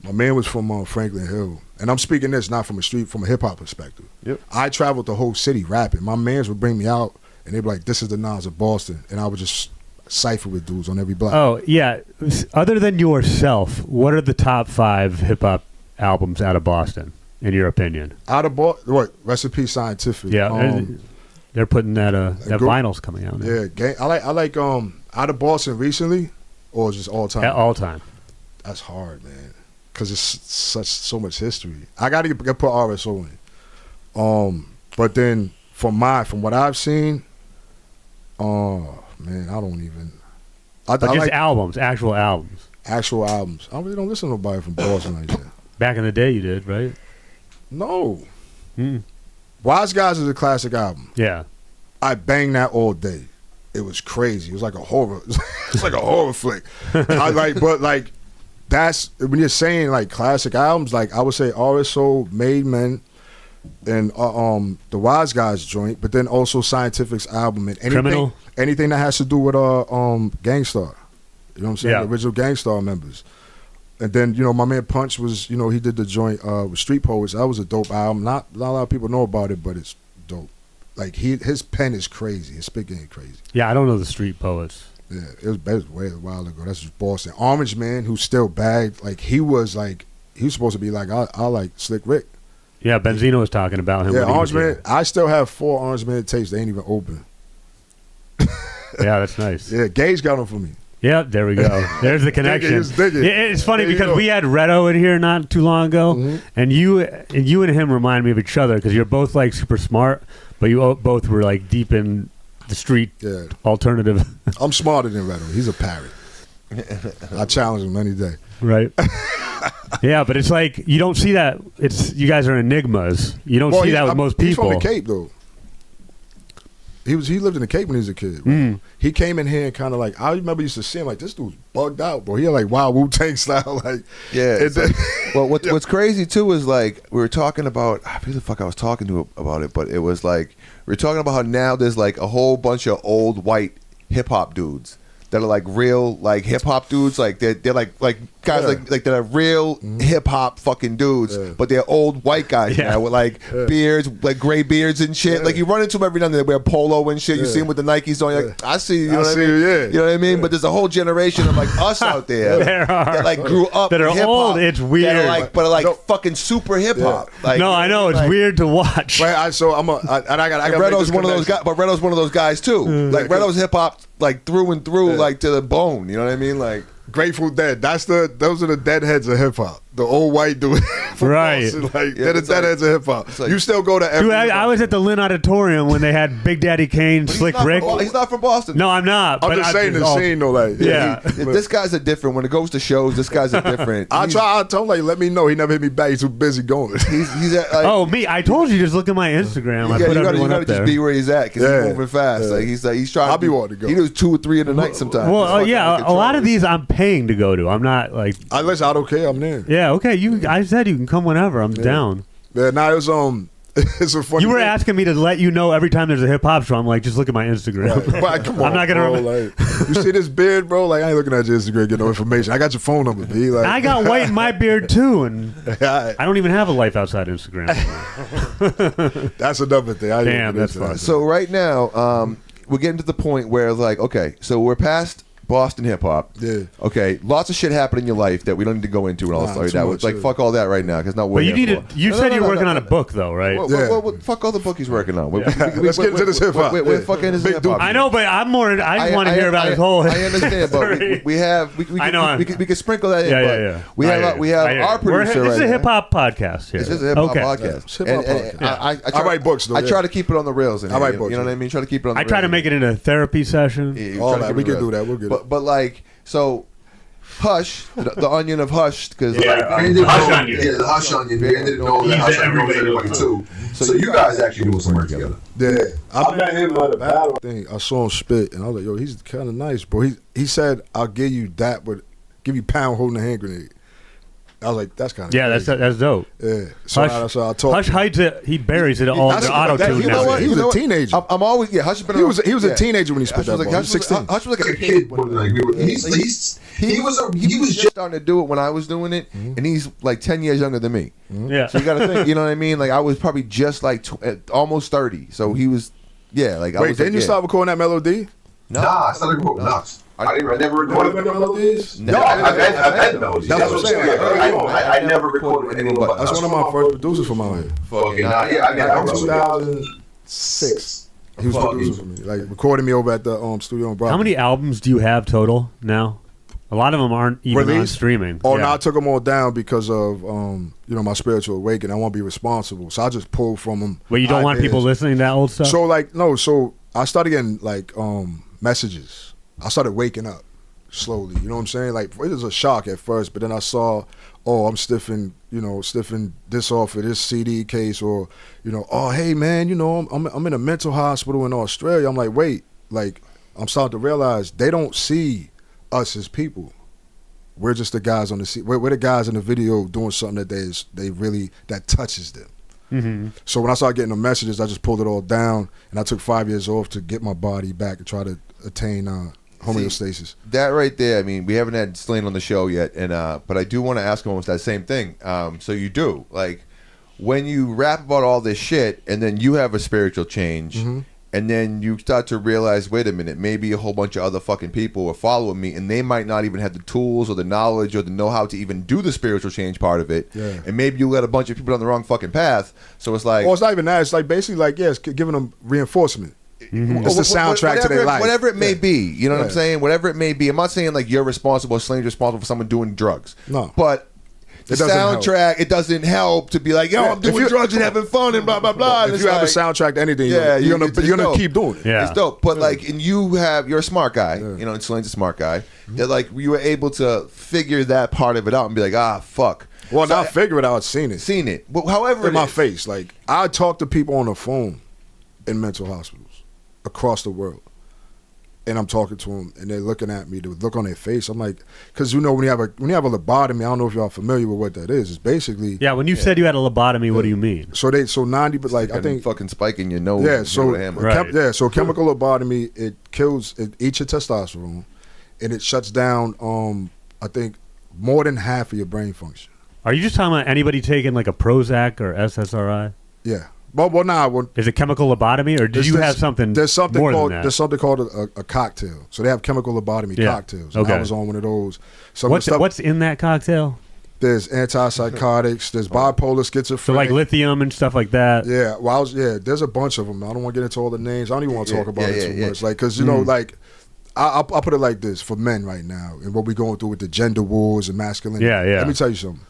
My man was from Franklin Hill, and I'm speaking this not from a hip hop perspective. Yep. I traveled the whole city rapping. My mans would bring me out, and they'd be like, "This is the Nas of Boston," and I would just cipher with dudes on every block. Oh yeah. Other than yourself, what are the top 5 hip hop albums out of Boston, in your opinion? Out of Boston, what? Recipe Scientific. Yeah. They're putting that vinyl's coming out now. Yeah, I like out of Boston recently, or just all time. All time. That's hard, man, because it's so much history. I got to put RSO in. But then from what I've seen, man, I don't even. But just like albums, actual albums. Actual albums. I really don't listen to nobody from Boston like that. Back in the day, you did, right? No. Wise Guys is a classic album. Yeah. I bang that all day. it was crazy. It was like a horror. It's like a horror flick. But that's when you're saying like classic albums. Like I would say, RSO, Made Men, and the Wise Guys joint, but then also Scientific's album and anything that has to do with Gangstar. You know what I'm saying? Yeah. The original Gangstar members. And then, my man Punch was, he did the joint with Street Poets. That was a dope album. Not a lot of people know about it, but it's dope. Like his pen is crazy. His spit game is crazy. Yeah, I don't know the Street Poets. Yeah, it was way a while ago. That's just Boston. Orange Man, who's still bagged, like he was supposed to be like I like Slick Rick. Yeah, Benzino was talking about him. Yeah, when he Orange was Man. here. I still have 4 Orange Man tapes. They ain't even open. Yeah, that's nice. Yeah, Gage got them for me. Yeah, there we go. There's the connection. Dig it. Yeah, it's funny There you because go. we had Reto in here not too long ago, and you and him remind me of each other because you're both like super smart, but you both were like deep in the street alternative. I'm smarter than Reto. He's a parrot. I challenge him any day. Right. Yeah, but it's like you don't see that. It's you guys are enigmas. You don't see that with most people. He's from the Cape though. He lived in the Cape when he was a kid. Right? He came in here and kind of like I remember used to see him like this dude's bugged out, bro. He had like Wild Wu-Tang style, like well, what's crazy too is like we were talking about I forget the fuck I was talking to about it, but it was like we were talking about how now there's like a whole bunch of old white hip hop dudes that are like real like hip hop dudes, like they're like guys like that are real hip hop fucking dudes, but they're old white guys now with like beards, like gray beards and shit. Like you run into them every now and then, they wear polo and shit. You see them with the Nikes on, you're like, I see you. You know what I mean? You know what I mean? But there's a whole generation of like us out there that like grew up that are hip-hop, old. It's weird, but are like fucking super hip hop. Like, no, I know it's like, weird to watch. Right, I got Reto's one of those guys, but Reto's one of those guys too. Like Reto's hip hop like through and through, like to the bone. You know what I mean? Like Grateful Dead. Those are the deadheads of hip hop. The old white dude, right? Boston, like they're the deadheads of hip hop. Like, you still go to every. Dude, I was at the Lynn Auditorium when they had Big Daddy Kane, Slick Rick. He's not from Boston. No, I'm not. I'm just saying the scene though. Like, this guy's a different. When it goes to shows, this guy's a different. I told him like, let me know. He never hit me back. He's too busy going. He's at, like, oh me. I told you just look at my Instagram. I put everyone up there. Just be where he's at because he's moving fast. Like he's trying. I'll be wanting to go. He does 2 or 3 in the night sometimes. Well, a lot of these I'm paying to go to. I'm not like. Unless I don't care, I'm there. Yeah. Okay. I said you can come whenever. I'm down. Yeah. Now it's it's a funny. You were thing. asking me to let you know every time there's a hip hop show. I'm like, just look at my Instagram. Right. But, come on, I'm not gonna. like, you see this beard, bro? Like I ain't looking at your Instagram, get no information. I got your phone number, B. Like I got white in my beard too, and I don't even have a life outside Instagram. That's another thing. Damn, that's fun. So right now, we're getting to the point where like, okay, so we're past Boston hip hop. Yeah. Okay. Lots of shit happened in your life that we don't need to go into and all stuff like that. Like fuck all that right now because not. But you need to. You said you're working on a book though, right? Well, fuck all the book he's working on. Let's get into this hip hop. We're fucking into hip hop. I know, but I'm more. I just want to hear about his whole. I understand, but we can sprinkle that in. Yeah. We have our producer. This is a hip hop podcast here. This is a hip hop podcast. I write books though. I try to keep it on the rails. I write books. You know what I mean? Try to keep it on the rails. I try to make it into a therapy session. All that we can do that. We'll get it. But like, so Hush, the onion of Hush, because the Hush Onion. Yeah, the Hush Onion. Man didn't know that Hush Onion knows everybody too. So you guys actually doing some work together. Yeah, I met him at a battle thing. I saw him spit, and I was like, "Yo, he's kind of nice, bro." He said, "I'll give you that, but give you pound holding a hand grenade." I was like, "That's kind of that's dope." Yeah, so I told Hush hides it. He buries it all in the auto tune. You know what? He was a teenager. I'm always Hush. He was a teenager when he spit that ball. He was 16. Hush was like a kid. He was just starting to do it when I was doing it, and he's like 10 years younger than me. Yeah, so you got to think. You know what I mean? Like I was probably just like almost 30. So he was, like. Wait, didn't you start recording that melody? Nah, I started recording Knox. I never recorded melodies. No, I've had melodies. That's what I'm saying. I never recorded anything but that's one of my first producers from out here. Fucking I was 2006. He was producing for me, like recording me over at the studio in Brockton. How many albums do you have total now? A lot of them aren't even on streaming. Oh, no, I took them all down because of my spiritual awakening. I won't be responsible, so I just pulled from them. But you don't want people listening to that old stuff. So I started getting like messages. I started waking up slowly. You know what I'm saying? Like it was a shock at first, but then I saw, I'm stiffing this off of this CD case, or oh hey man, I'm in a mental hospital in Australia. I'm like, wait, like I'm starting to realize they don't see us as people. We're just the guys on the scene. We're the guys in the video doing something that they really that touches them. Mm-hmm. So when I started getting the messages, I just pulled it all down, and I took 5 years off to get my body back and try to attain homeostasis. That right there, I mean, we haven't had Slane on the show yet, and but I do want to ask him almost that same thing. So you do, like, when you rap about all this shit, and then you have a spiritual change, Mm-hmm. and then you start to realize, wait a minute, maybe a whole bunch of other fucking people are following me, and they might not even have the tools or the knowledge or the know-how to even do the spiritual change part of it. Yeah. And maybe you let a bunch of people on the wrong fucking path. So it's like... Well, it's not even that. It's like basically like, yeah, it's giving them reinforcement. Mm-hmm. It's the soundtrack to their life. Whatever it may be. You know what I'm Yeah. saying? Whatever it may be. I'm not saying like you're responsible or Slane's responsible for someone doing drugs. No. But the It doesn't soundtrack, it doesn't help to be like, yo, Yeah, I'm if doing you- drugs and having fun and blah, blah, blah. And If it's you have a like- soundtrack to anything, Yeah, you're it's gonna dope. keep doing it. Yeah. It's dope. But like, and you're a smart guy, you know, and Slane's a smart guy. That like, you were able to figure that part of it out and be like, ah, fuck. Well, So not figure it out, seen it. seen it. But however In it my is. face. Like, I talk to people on the phone in mental hospitals across the world. And I'm talking to them, and they're looking at me. The look on their face, I'm like, because you know when you have a lobotomy, I don't know if y'all familiar with what that is. It's basically Yeah, when you said you had a lobotomy, what do you mean? so 90, but like I think fucking spike in your nose. yeah. and So you know the hammer. Right. so chemical lobotomy, it eats your testosterone, and it shuts down I think more than half of your brain function. Are you just talking about anybody taking like a Prozac or SSRI? Yeah. Well, Is it chemical lobotomy, or did you have something? There's something more called than that? there's something called a cocktail. So they have chemical lobotomy Yeah. cocktails. And I Okay. was on one of those. Some of the stuff, What's in that cocktail? there's antipsychotics. There's bipolar, schizophrenia. So like lithium and stuff like that. Yeah, well, there's a bunch of them. I don't want to get into all the names. I don't even want to talk about it too yeah. much. Like, because, you know, like, I'll put it like this for men right now and what we're going through with the gender wars and masculinity. Yeah, yeah. Let me tell you something.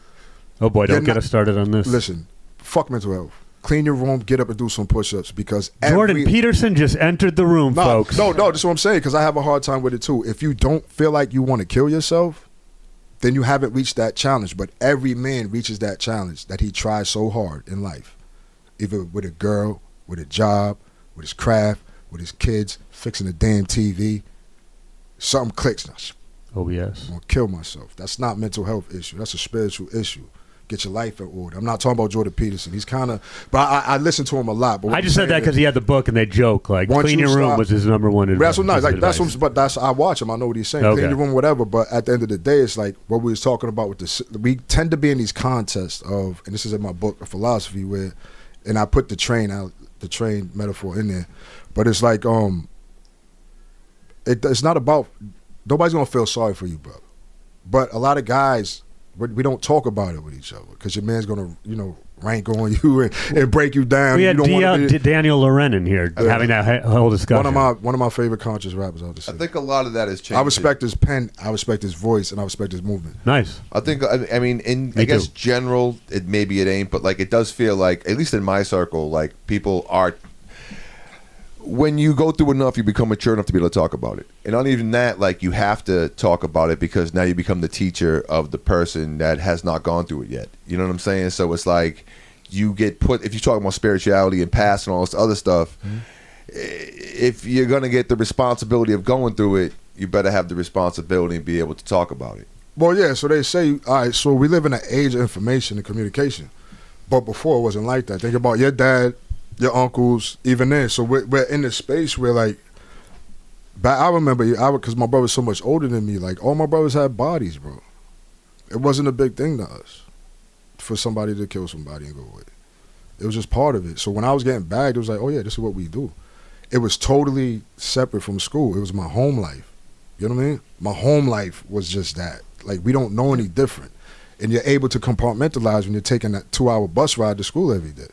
Oh boy, don't You're get not- us started on this. Listen, fuck mental health. Clean your room, get up and do some push-ups because Jordan Peterson just entered the room, folks. No, that's what I'm saying because I have a hard time with it too. If you don't feel like you want to kill yourself, then you haven't reached that challenge. But every man reaches that challenge that he tries so hard in life, either with a girl, with a job, with his craft, with his kids, fixing a damn TV. Something clicks. Now, OBS. I'm gonna kill myself. That's not mental health issue. That's a spiritual issue. Get your life in order. I'm not talking about Jordan Peterson. He's kind of, but I listen to him a lot. But what I I'm just said saying that because is- he had the book and they joke like Once clean you your room stop- was his number one advice. That's what nice. Like that's I watch him. I know what he's saying. Okay. Clean your room, whatever. But at the end of the day, it's like what we was talking about with this. We tend to be in these contests of, and this is in my book, A Philosophy, where, and I put the train metaphor in there, but it's like it's not about nobody's gonna feel sorry for you, brother. But a lot of guys, we don't talk about it with each other because your man's gonna rank on you and break you down. We had you don't wanna be, Daniel Loren in here having that whole discussion. one of my favorite conscious rappers. I'll just I say. think a lot of that has changed. I respect his pen, I respect his voice, and I respect his movement. Nice. I think, I mean, in Me I guess too. general, maybe it ain't, but like it does feel like, at least in my circle, like people are. When you go through enough, you become mature enough to be able to talk about it. And not even that, like you have to talk about it because now you become the teacher of the person that has not gone through it yet. You know what I'm saying? So it's like you get put, if you're talking about spirituality and past and all this other stuff, if you're going to get the responsibility of going through it, you better have the responsibility and be able to talk about it. Well, yeah, so they say, all right, so we live in an age of information and communication. But before it wasn't like that. Think about your dad, your uncles, even then. So we're in this space where, like, I remember, because my brother's so much older than me, like, all my brothers had bodies, bro. It wasn't a big thing to us for somebody to kill somebody and go with it. It was just part of it. So when I was getting bagged, it was like, oh, yeah, this is what we do. It was totally separate from school. It was my home life. You know what I mean? My home life was just that. Like, we don't know any different. And you're able to compartmentalize when you're taking that 2-hour bus ride to school every day.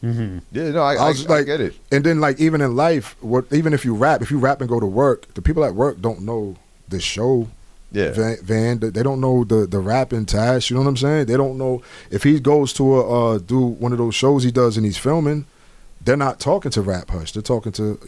Mm-hmm. Yeah, no, I get it. And then, like, even in life, even if you rap and go to work, the people at work don't know the show. Yeah. Van, they don't know the rapping Tash. You know what I'm saying? They don't know if he goes to do one of those shows he does and he's filming. They're not talking to Rap Hush. They're talking to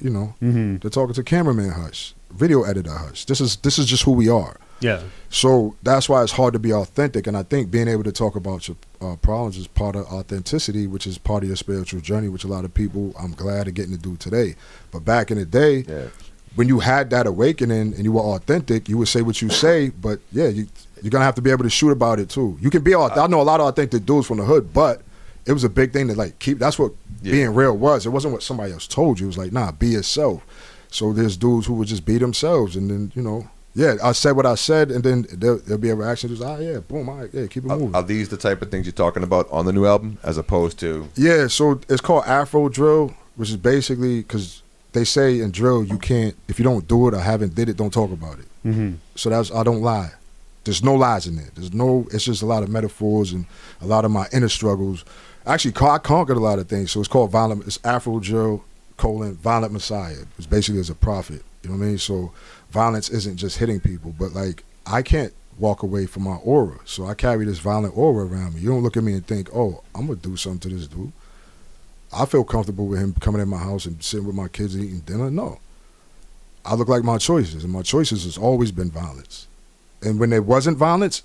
they're talking to cameraman Hush, video editor Hush. This is just who we are. Yeah. So that's why it's hard to be authentic. And I think being able to talk about your problems is part of authenticity, which is part of your spiritual journey, which a lot of people, I'm glad, are getting to do today. But back in the day, when you had that awakening and you were authentic, you would say what you say, but yeah, you're gonna have to be able to shoot about it too. You can be I know a lot of authentic dudes from the hood, but it was a big thing to like keep. That's what being real was. It wasn't what somebody else told you. It was like, nah, be yourself. So there's dudes who would just be themselves, and then I said what I said, and then there'll be a reaction. Just yeah, boom, all right, yeah, keep it moving. Are these the type of things you're talking about on the new album, as opposed to? Yeah, so it's called Afro Drill, which is basically because they say in drill you can't, if you don't do it or haven't did it, don't talk about it. Mm-hmm. So I don't lie. There's no lies in there. It's just a lot of metaphors and a lot of my inner struggles. Actually, I conquered a lot of things. So it's called Violent. It's Afro Drill, Violent Messiah. It's basically as a prophet. You know what I mean? So violence isn't just hitting people, but like I can't walk away from my aura. So I carry this violent aura around me. You don't look at me and think, oh, I'm going to do something to this dude. I feel comfortable with him coming in my house and sitting with my kids and eating dinner. No. I look like my choices, and my choices has always been violence. And when there wasn't violence,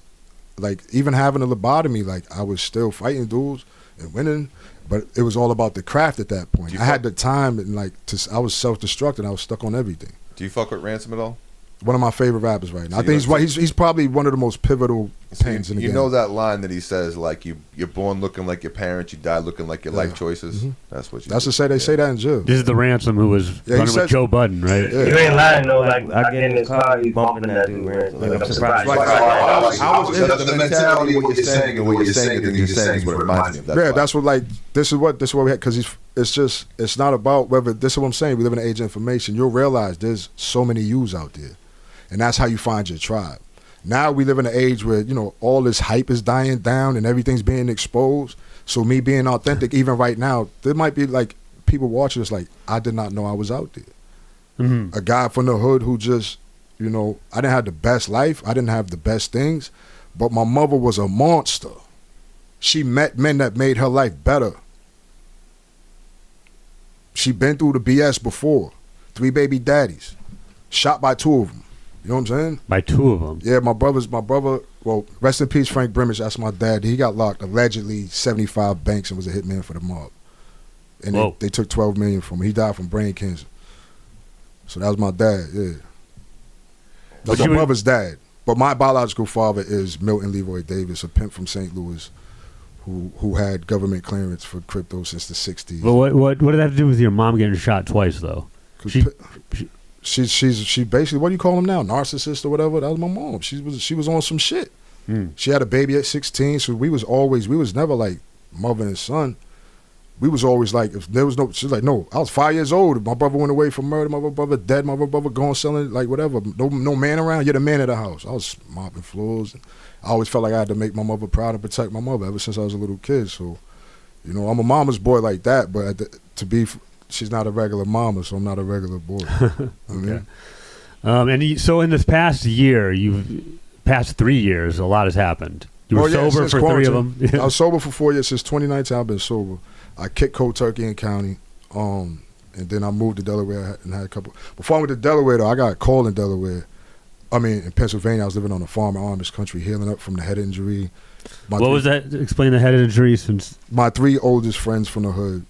like even having a lobotomy, like I was still fighting dudes and winning, but it was all about the craft at that point. I had the time and I was self-destructing. I was stuck on everything. Do you fuck with Ransom at all? One of my favorite rappers right now. So I think he's probably one of the most pivotal pens in the game. You know that line that he says, like you're born looking like your parents, you die looking like your life choices. Mm-hmm. That's what you. That's to say they say that in jail. This is the Ransom who was running with Joe Budden, right? Yeah. You ain't lying though. Like I get in the car, he's bumping that dude. Ransom. Like, I'm surprised. The mentality of what you're saying and what you're saying, the things you're saying is what reminds me of that. Yeah, that's what this is what we had, because it's not about whether, this is what I'm saying, we live in an age of information. You'll realize there's so many yous out there. And that's how you find your tribe. Now we live in an age where, all this hype is dying down and everything's being exposed. So me being authentic, even right now, there might be like people watching us like, I did not know I was out there. Mm-hmm. A guy from the hood who just, I didn't have the best life. I didn't have the best things. But my mother was a monster. She met men that made her life better. She been through the BS before. 3 baby daddies. Shot by 2 of them. You know what I'm saying? By 2 of them. Yeah, my brother, well, rest in peace, Frank Brimage, that's my dad. He got locked allegedly 75 banks and was a hitman for the mob. And they took $12 million from him. He died from brain cancer. So that was my dad, yeah. That's my brother's dad. But my biological father is Milton Leroy Davis, a pimp from St. Louis who had government clearance for crypto since the 60s. Well, what did that have to do with your mom getting shot twice, though? She basically, what do you call them now? Narcissist or whatever? That was my mom. She was on some shit. She had a baby at 16, so we was never like mother and son. We was always like, if there was no, she's like, no, I was 5 years old. My brother went away for murder. My brother dead. My brother going selling, like whatever. No man around. You're the man of the house. I was mopping floors. I always felt like I had to make my mother proud and protect my mother ever since I was a little kid. So, I'm a mama's boy like that, but she's not a regular mama, so I'm not a regular boy. Okay. So in this past year, past 3 years, a lot has happened. You were sober for 3 of them. I was sober for 4 years. Since 2019, I've been sober. I kicked cold turkey in county, and then I moved to Delaware and had a couple. Before I went to Delaware, though, I got called in Delaware. In Pennsylvania, I was living on a farm in Amish country, healing up from the head injury. What was that? Explain the head injury. Since my 3 oldest friends from the hood,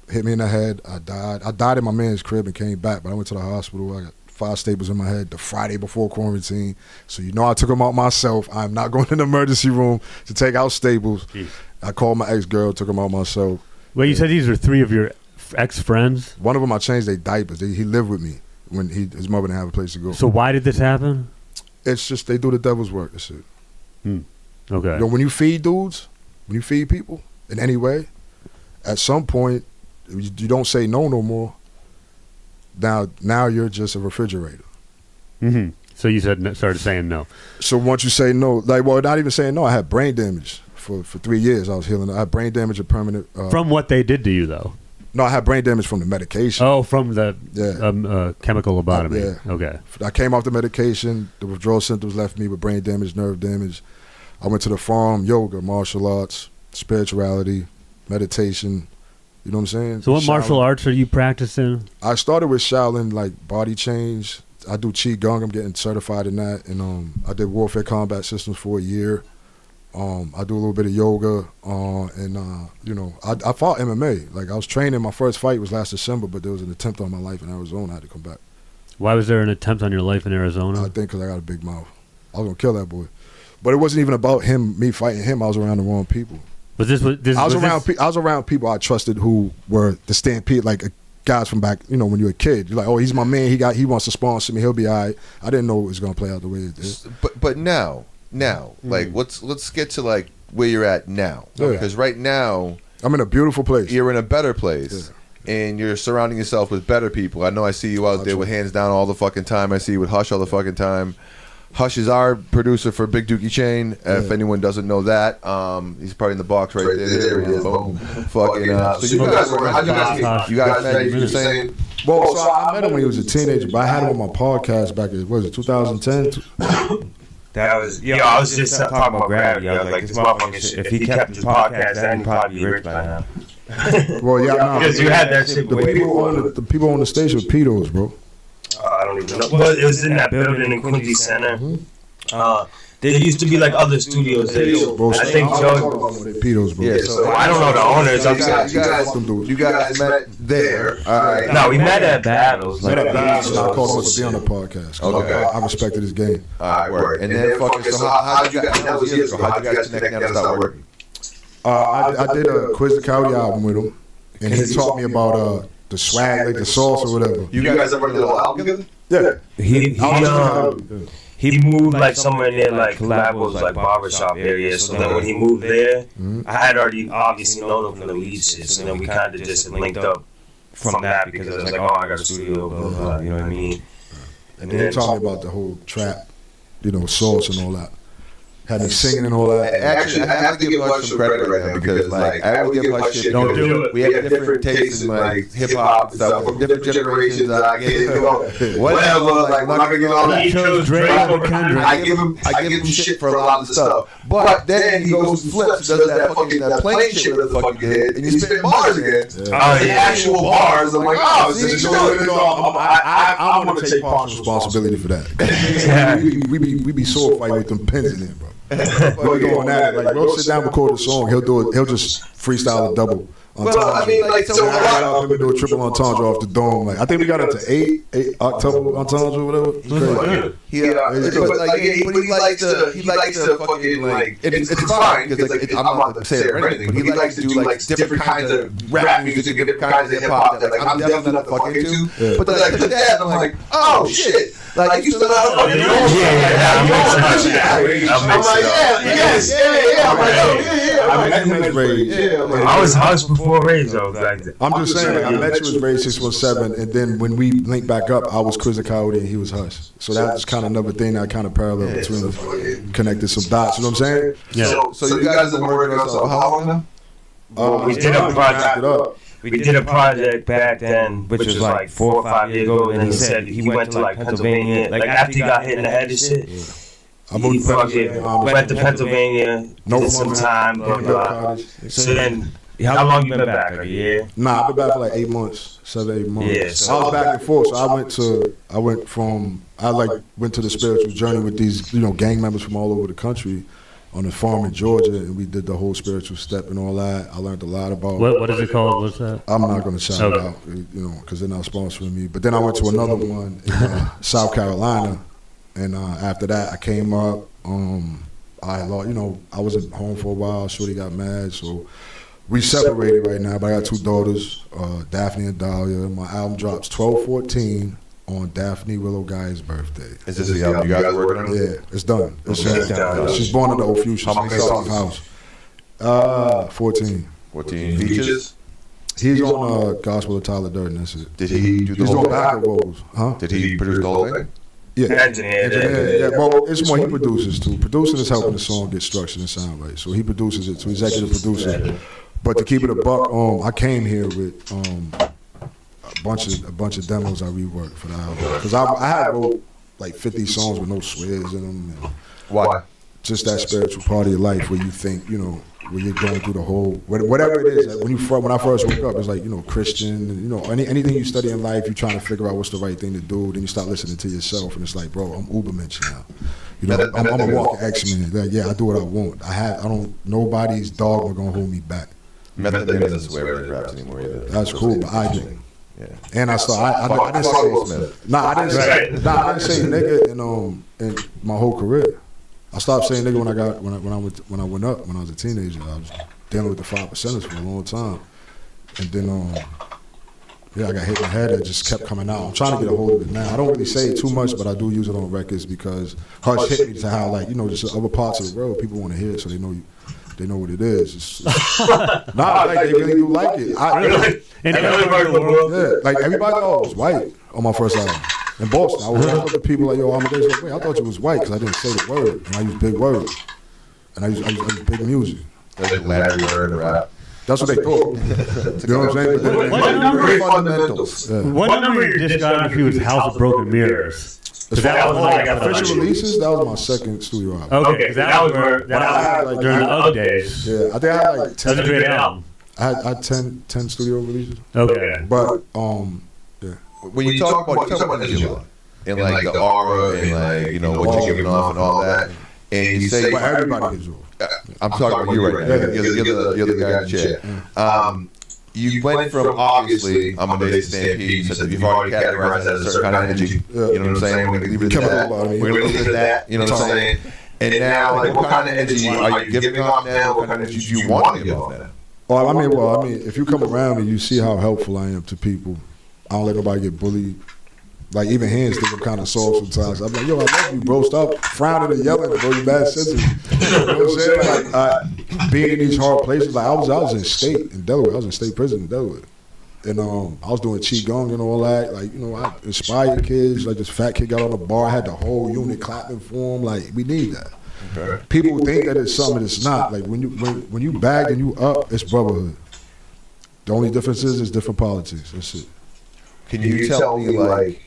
hit me in the head. I died. I died in my man's crib and came back, but I went to the hospital. I got 5 staples in my head the Friday before quarantine. So I took them out myself. I'm not going to the emergency room to take out staples. Jeez. I called my ex-girl, took them out myself. Well, you said these are 3 of your ex-friends? One of them, I changed their diapers. He lived with me when his mother didn't have a place to go. So why did this happen? It's just they do the devil's work. That's it. Okay. When you feed dudes, when you feed people in any way, at some point, you don't say no more. Now you're just a refrigerator. Mm-hmm. So you started saying no. So once you say no, not even saying no, I had brain damage for 3 years. I was healing. I had brain damage, a permanent. From what they did to you, though? No, I had brain damage from the medication. Oh, from the chemical lobotomy. Yeah. Okay. I came off the medication. The withdrawal symptoms left me with brain damage, nerve damage. I went to the farm, yoga, martial arts, spirituality, meditation. You know what I'm saying? So what martial arts are you practicing? I started with Shaolin, like body change. I do Qigong. I'm getting certified in that. And I did warfare combat systems for a year. I do a little bit of yoga, and you know, I fought MMA. Like, I was training. My first fight was last December, but there was an attempt on my life in Arizona. I had to come back. Why was there an attempt on your life in Arizona? I think because I got a big mouth. I was gonna kill that boy, but it wasn't even about me fighting him. I was around the wrong people. Was this? I was around people I trusted who were the stampede, like guys from back. You know, when you're a kid, you're like, oh, he's my man. He wants to sponsor me. He'll be all right. I didn't know it was gonna play out the way it did. But now, like let's get to like where you're at now, Yeah. because right now I'm in a beautiful place. you're in a better place. Yeah. And you're surrounding yourself with better people. I know I see you out there with Hands Down all the fucking time. I see you with Hush all the fucking time. Hush is our producer for Big Dookie Chain. If anyone doesn't know that, he's probably in the box right there. There he is. Boom. Fucking. So you guys met? You were saying? Well, so I met him when he was a teenager, but I had him on my podcast back in, what was it, 2010? That was, I was just talking about gravity. I was like, this motherfucker, if he kept his podcast, then he'd probably be rich by now. Well, yeah, Because you had that shit. The people on the station were pedos, bro. I don't even know. Well, it was in that building in Quincy Center. There used to be like other studios there. Bro, I think Joe. Pedos, bro. Yeah, so I don't know the owners. You guys met there. All right. No, we met at battles. Met Like, up guys, and I called him to be on the podcast. Okay. I respected his game. All right, word. And then fucking. So how did you guys connect now to start working? I did a Quiz the Coyote album with him, and he taught me about the swag, like the sauce or whatever. You guys ever did an album together? Yeah. he moved like somewhere near like Collabos, like barbershop area. So then when he moved there, I had already obviously known him from the weed shit. So then we kind of just linked up from that because I was like, oh, I got a studio, blah, blah, blah, you know what I mean? And then he taught me about the whole trap, sauce and all that. Had me singing and all that. Actually, I have to give Hush some credit right now because, like, I always give Hush shit. Don't do it. We have different tastes in, like, hip hop stuff from different generations. I get it. Whatever. Like, I'm not gonna get all that. He chose Drake or Kendrick. I give him shit for a lot of the stuff. But then he goes and flips, does that fucking plain shit with the fucking head, and you spit bars again. The actual bars. I'm like, oh, this is I want to take partial responsibility for that. we be sword fighting with them pins in there, bro. We going at it. Like, we'll sit down, record a song. He'll do it. He'll just freestyle a double. Well, I mean, like, so we do a triple entendre off the dome. Like, I think we got into eight octuple entendre or whatever. But he likes to fucking like it's fine because like I'm not gonna say it or anything, but he likes to do like different kinds of rap music, different kinds of hip hop that like I'm definitely not fucking into. But like the dad, I'm like, oh shit, like you still know how to fucking do it. I'm like, yeah. I'm like, oh I met him as Rage. I was Hush before Rage, though. I'm just saying, like, I met you as Rage 617, and then when we linked back up, I was Quiz the Coyote and he was Hush. So that's kind of another thing that kind of parallel between us, connected some dots. You know what I'm saying? Yeah. So you guys have been working on stuff how long now? We did a project. We did a project back then, which was like 4 or 5 years ago, and he said he went to like Pennsylvania, like after he got hit in the head and shit. He fucking went to Pennsylvania, did some time, blah, blah. So then, how long you been back? A year? Nah, I've been back for like 8 months, 7-8 months. Yeah, so I was back and forth. So I went to the spiritual journey with these, gang members from all over the country on a farm in Georgia, and we did the whole spiritual step and all that. I learned a lot about. What is it called? What's that? I'm not going to shout it out, because they're not sponsoring me. But then I went to another one in South Carolina, and after that I came up. I wasn't home for a while. Shorty got mad, so we separated right now. But I got 2 daughters, Daphne and Dahlia. My album drops 12/14 on Daphne Willow Guy's birthday. Is this the album you guys are working on? Yeah, it's done. She's born in the old Fuchsia. How many songs? House. 14. 14 features. He's on Gospel of Tyler Durden. That's it. Did he do the He's whole on thing? backup vocals, huh? Did he produce the whole thing? Yeah. Engineer. Yeah. Well, it's more he produces too. Producing is helping the song get structured and sound right. So he produces it. So executive producer. But to keep it a buck, I came here with a bunch of demos I reworked for the album because I had wrote like 50 songs with no swears in them. And Why? just that spiritual part of your life where you think, where you're going through the whole, whatever it is. When I first woke up, it's like, Christian, anything you study in life, you're trying to figure out what's the right thing to do. Then you start listening to yourself, and it's like, bro, I'm Ubermensch now. You know, I'm a walking X-Men. Like, yeah, I do what I want. Nobody's dog are gonna hold me back. Method Man doesn't swear in raps anymore either. That's cool, but I do. Yeah. And I didn't say nigga in my whole career. I stopped saying nigga when I was a teenager. I was dealing with the 5%ers for a long time, and then I got hit in the head. It just kept coming out. I'm trying to get a hold of it now. I don't really say it too much, but I do use it on records because Hush hit me to how, like, you know, just other parts of the world people want to hear it, so they know what it is. Like they really do like it. In every part of the world. Yeah, like everybody thought I was white on my first album. In Boston, I was looking at people like, yo, Amadeus, like, wait, I thought you was white because I didn't say the word, and I use big words, and I use big music. That's a Larry word in rap. That's what they thought. You know what I'm saying? What number you just got if he was House of Broken Mirrors? That was like official releases. That was my second studio album. Okay, because that was during the UGG days. Yeah, I think I had like 10. That's a great album. I had 10 studio releases. Okay, but when you talk about energy and like the aura and like, you know, what you're giving off and all that, and you say, but everybody gives off. I'm talking about you right now. You're the guy in the chair. You went from obviously Amadeus Stampede, so you've already categorized that as a certain kind of energy. You know what I'm saying? We're gonna leave it at that. We're gonna leave it at that. You know what I'm saying? And now, like, what kind of energy are you giving off now? What kind of energy do you want to give off now? Well, I mean, if you come around me, you see how helpful I am to people. I don't let nobody get bullied. Like, even hands think I'm kind of soft sometimes. I'm like, yo, I love you, bro. Stop frowning and yelling, bro. You bad sensitive. You know what I'm saying? Like, being in these hard places, like I was in state in Delaware. I was in state prison in Delaware. And I was doing Qigong and all that. Like, you know, I inspired kids. Like, this fat kid got on the bar, had the whole unit clapping for him. Like, we need that. Okay. People think that it's something it's not. Like, when you bagged and you up, it's brotherhood. The only difference is it's different politics. That's it. Can you tell me, like,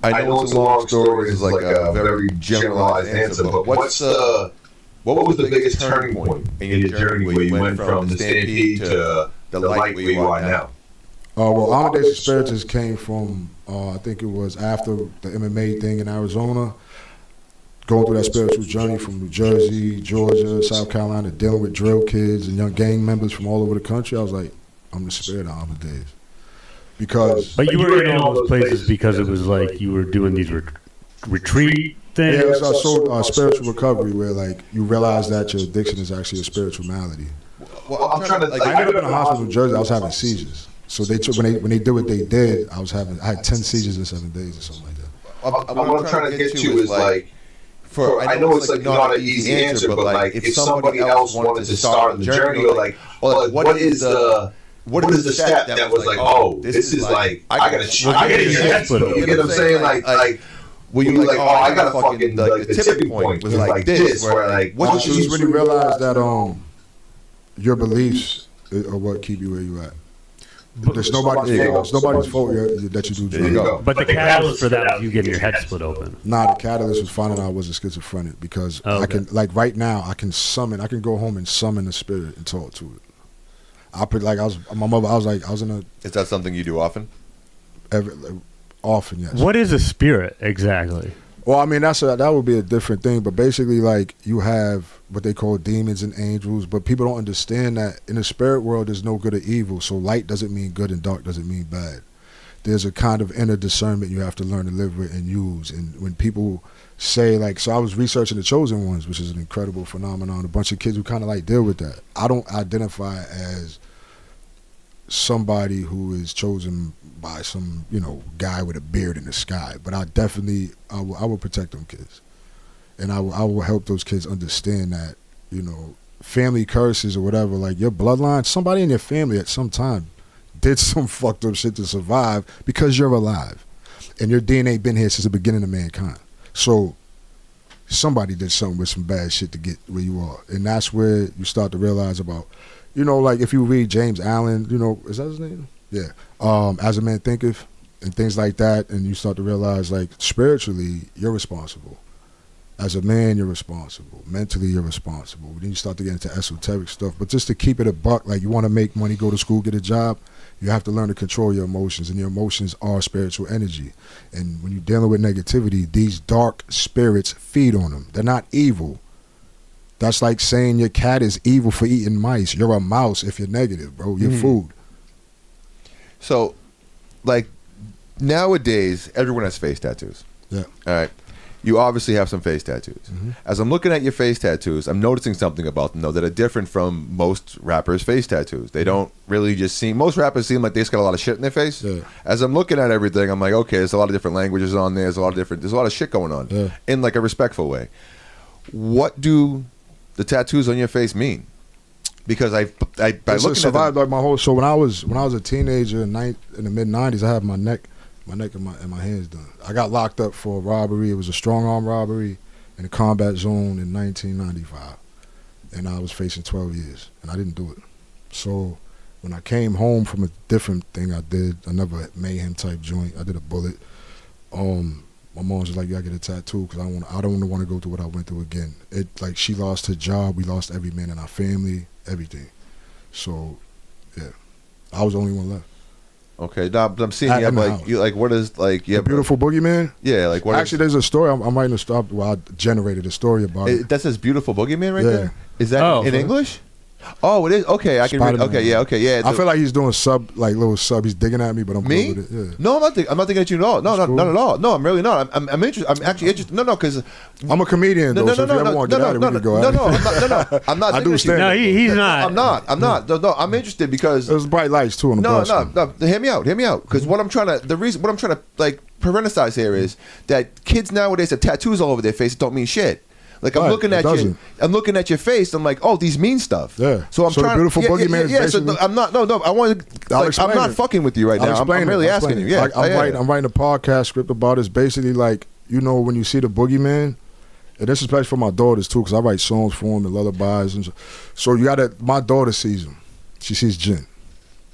I know it's a long story, it's like a very generalized answer, but what was the biggest turning point in your journey where you went from the Stampede to the light where you are now? Well, Amadeus Espiritus came from, I think it was after the MMA thing in Arizona, going through that spiritual journey from New Jersey, Georgia, South Carolina, dealing with drill kids and young gang members from all over the country. I was like, I'm the spirit of Amadeus. But you were in all those places because it was like you were doing these retreat things. Yeah, it was spiritual recovery where, like, you realize that your addiction is actually a spiritual malady. Well, I'm trying to, like, I ended up in a hospital in New Jersey. I was having seizures. So they took, when they did what they did, I had 10 seizures in 7 days or something like that. What I'm trying to get to is, like, I know it's like not an easy answer, but like if somebody else wanted to start the journey, or like what is the step that was like, oh, this is like I gotta get your head split. You get what I'm saying? Like were you like, oh, I gotta fucking, like, the tipping point was like this, where like once you really realize that your beliefs are what keep you where you at. There's nobody's fault. It's nobody's fault that you do drugs. But the catalyst for that was you getting your head split open. Nah, the catalyst was finding out I was a schizophrenic because I can, like, right now, I can go home and summon the spirit and talk to it. Is that something you do often? Often, yes. What is a spirit exactly? Well, I mean, that would be a different thing, but basically, like, you have what they call demons and angels, but people don't understand that in the spirit world, there's no good or evil, so light doesn't mean good and dark doesn't mean bad. There's a kind of inner discernment you have to learn to live with and use, and when people say, like, so I was researching the Chosen Ones, which is an incredible phenomenon, a bunch of kids who kind of, like, deal with that. I don't identify as somebody who is chosen by some, you know, guy with a beard in the sky, but I will protect them kids, and I will help those kids understand that, you know, family curses or whatever, like your bloodline, somebody in your family at some time did some fucked up shit to survive because you're alive, and your DNA been here since the beginning of mankind. So somebody did something with some bad shit to get where you are, and that's where you start to realize about, you know, like if you read James Allen, you know, is that his name? Yeah. As a Man Thinketh and things like that, and you start to realize, like, spiritually, you're responsible. As a man, you're responsible. Mentally, you're responsible. Then you start to get into esoteric stuff. But just to keep it a buck, like you want to make money, go to school, get a job, you have to learn to control your emotions. And your emotions are spiritual energy. And when you're dealing with negativity, these dark spirits feed on them. They're not evil. That's like saying your cat is evil for eating mice. You're a mouse if you're negative, bro. You're food. So, like, nowadays, everyone has face tattoos. Yeah. All right. You obviously have some face tattoos. As I'm looking at your face tattoos, I'm noticing something about them, though, that are different from most rappers' face tattoos. They don't really just seem... Most rappers seem like they just got a lot of shit in their face. Yeah. As I'm looking at everything, I'm like, okay, there's a lot of different languages on there. There's a lot of shit going on in, like, a respectful way. What do the tattoos on your face mean? Because by looking survived at them, like my whole... So when I was a teenager in the mid-90s, I had my neck and my hands done. I got locked up for a robbery. It was a strong arm robbery in a combat zone in 1995. And I was facing 12 years, and I didn't do it. So when I came home from a different thing I did, another mayhem type joint, I did a bullet. My mom was like, you gotta get a tattoo because I don't want to go through what I went through again. It like she lost her job, we lost every man in our family, everything. So yeah, I was the only one left. okay, now I'm seeing you have like what is like you have Beautiful Boogeyman? Yeah, like what? Actually, there's a story. I'm writing a story. Well, I generated a story about it. That says Beautiful Boogeyman right Yeah. there. Is that in English? Oh, it is. Okay, I can read. Spider-Man. Okay, yeah. I feel like he's doing little sub. He's digging at me, but I'm Me? cool with it. Yeah. No, I'm not thinking at you at all. No, That's not cool. at all. No, I'm really not. I'm interested. I'm actually interested. No, because I'm a comedian, though, so if you ever want to get at it, we can go at it. I'm not. I do stand No, he's not. I'm not. No, I'm interested because There's bright lights, too, on the bus. no. Hear me out. Because what I'm trying to like parenthesize here is that kids nowadays have tattoos all over their face that don't mean shit. Like I'm Right, looking it at doesn't. you, I'm looking at your face. I'm like, oh, these mean stuff. Yeah. So I'm So the trying. Beautiful Boogeyman is Yeah. So basically- I'm not. No. I want to. I'll Like, I'm explain not it. fucking with you right I'll now. explain I'm it. really I'll asking explain you. it. Yeah. I'm writing a podcast script about it. It's basically like, you know, when you see the Boogeyman, and this is especially for my daughters too, because I write songs for them and lullabies and so you gotta. My daughter sees him. She sees Jinn.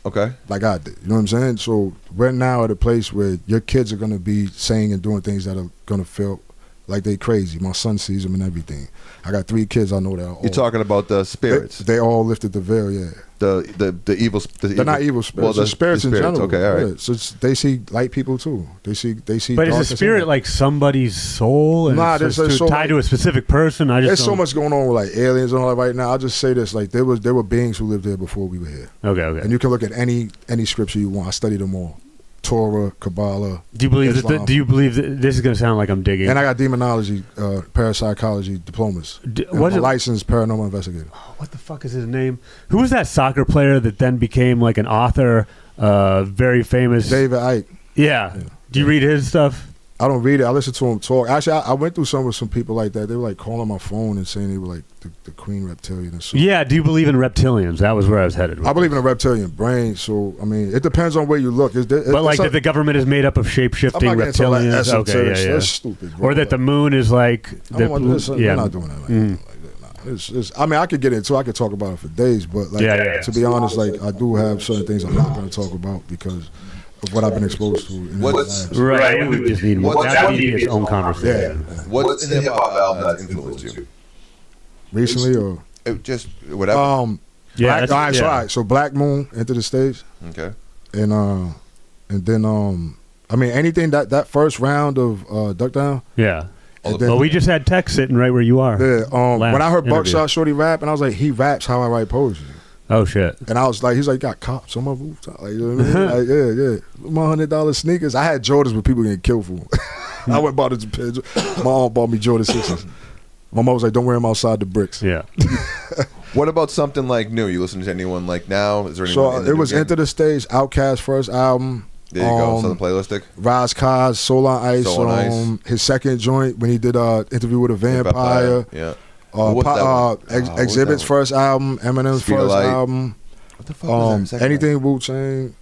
Okay. Like I did. You know what I'm saying? So we're now at a place where your kids are gonna be saying and doing things that are gonna feel like they crazy. My son sees them and everything. I got 3 kids I know that are all. You're talking about the spirits. They all lifted the veil, yeah. The evil. They're not evil spirits. Well, They're spirits in general. Okay, all right. Yeah, so they see light people too. They see. But is darkness a in spirit them. like somebody's soul and Nah, it's there's so tied to a specific person? I just There's so don't- much going on with like aliens and all that right now. I'll just say this: like there were beings who lived here before we were here, Okay. and you can look at any scripture you want. I studied them all: Torah, Kabbalah. Do you believe Islam. do you believe that this is going to sound like I'm digging? And I got demonology, parapsychology diplomas. And was I'm a it- licensed paranormal investigator. What the fuck is his name? Who was that soccer player that then became like an author, very famous? David Icke. Yeah. Do you read his stuff? I don't read it. I listen to him talk. Actually, I went through some with some people like that. They were like calling my phone and saying they were like the queen reptilian and so. Yeah. Do you believe in reptilians? That was where I was headed. With I believe in a reptilian brain. So I mean, it depends on where you look. but like that the government is made up of shape-shifting I'm not getting into all that reptilians. esoteric Okay, shit. yeah. That's stupid, bro. Or that the moon is like. We're not doing that. Like Mm. that. Nah. I mean, I could get into. I could talk about it for days, but like to be honest, like I do have certain things I'm not going to talk about because of what I've been exposed to. In my life. Right. We just need more. That would be its own conversation. Yeah. What's the hip hop album that's influenced you? Recently or Just whatever. Yeah. all right. So Black Moon entered the stage, Okay. and then I mean anything that first round of Duck Down. Yeah. And then, Well, we just had Tech sitting right where you are. yeah, last when I heard interview. Buckshot Shorty rap, and I was like, he raps how I write poetry. Oh shit. And I was like, he's like, got cops on my rooftop. Like, you know what I mean? Like, yeah. My $100 sneakers. I had Jordans with people getting killed for them. I went and bought it. My mom bought me Jordan 6s. My mom was like, don't wear them outside the bricks. Yeah. What about something like new? You listen to anyone like now? Is there anyone? So in the it new was game? Enter the Stage, Outkast's first album. There you go. Southern Playlistic. Raz Kaz, Soul on Ice. Soul on Ice. His second joint when he did interview with a vampire. Yeah. What's that one? What's Exhibit's that first album. Eminem's Speed of first Light. album. What the fuck was that? Second Anything Wu Chain.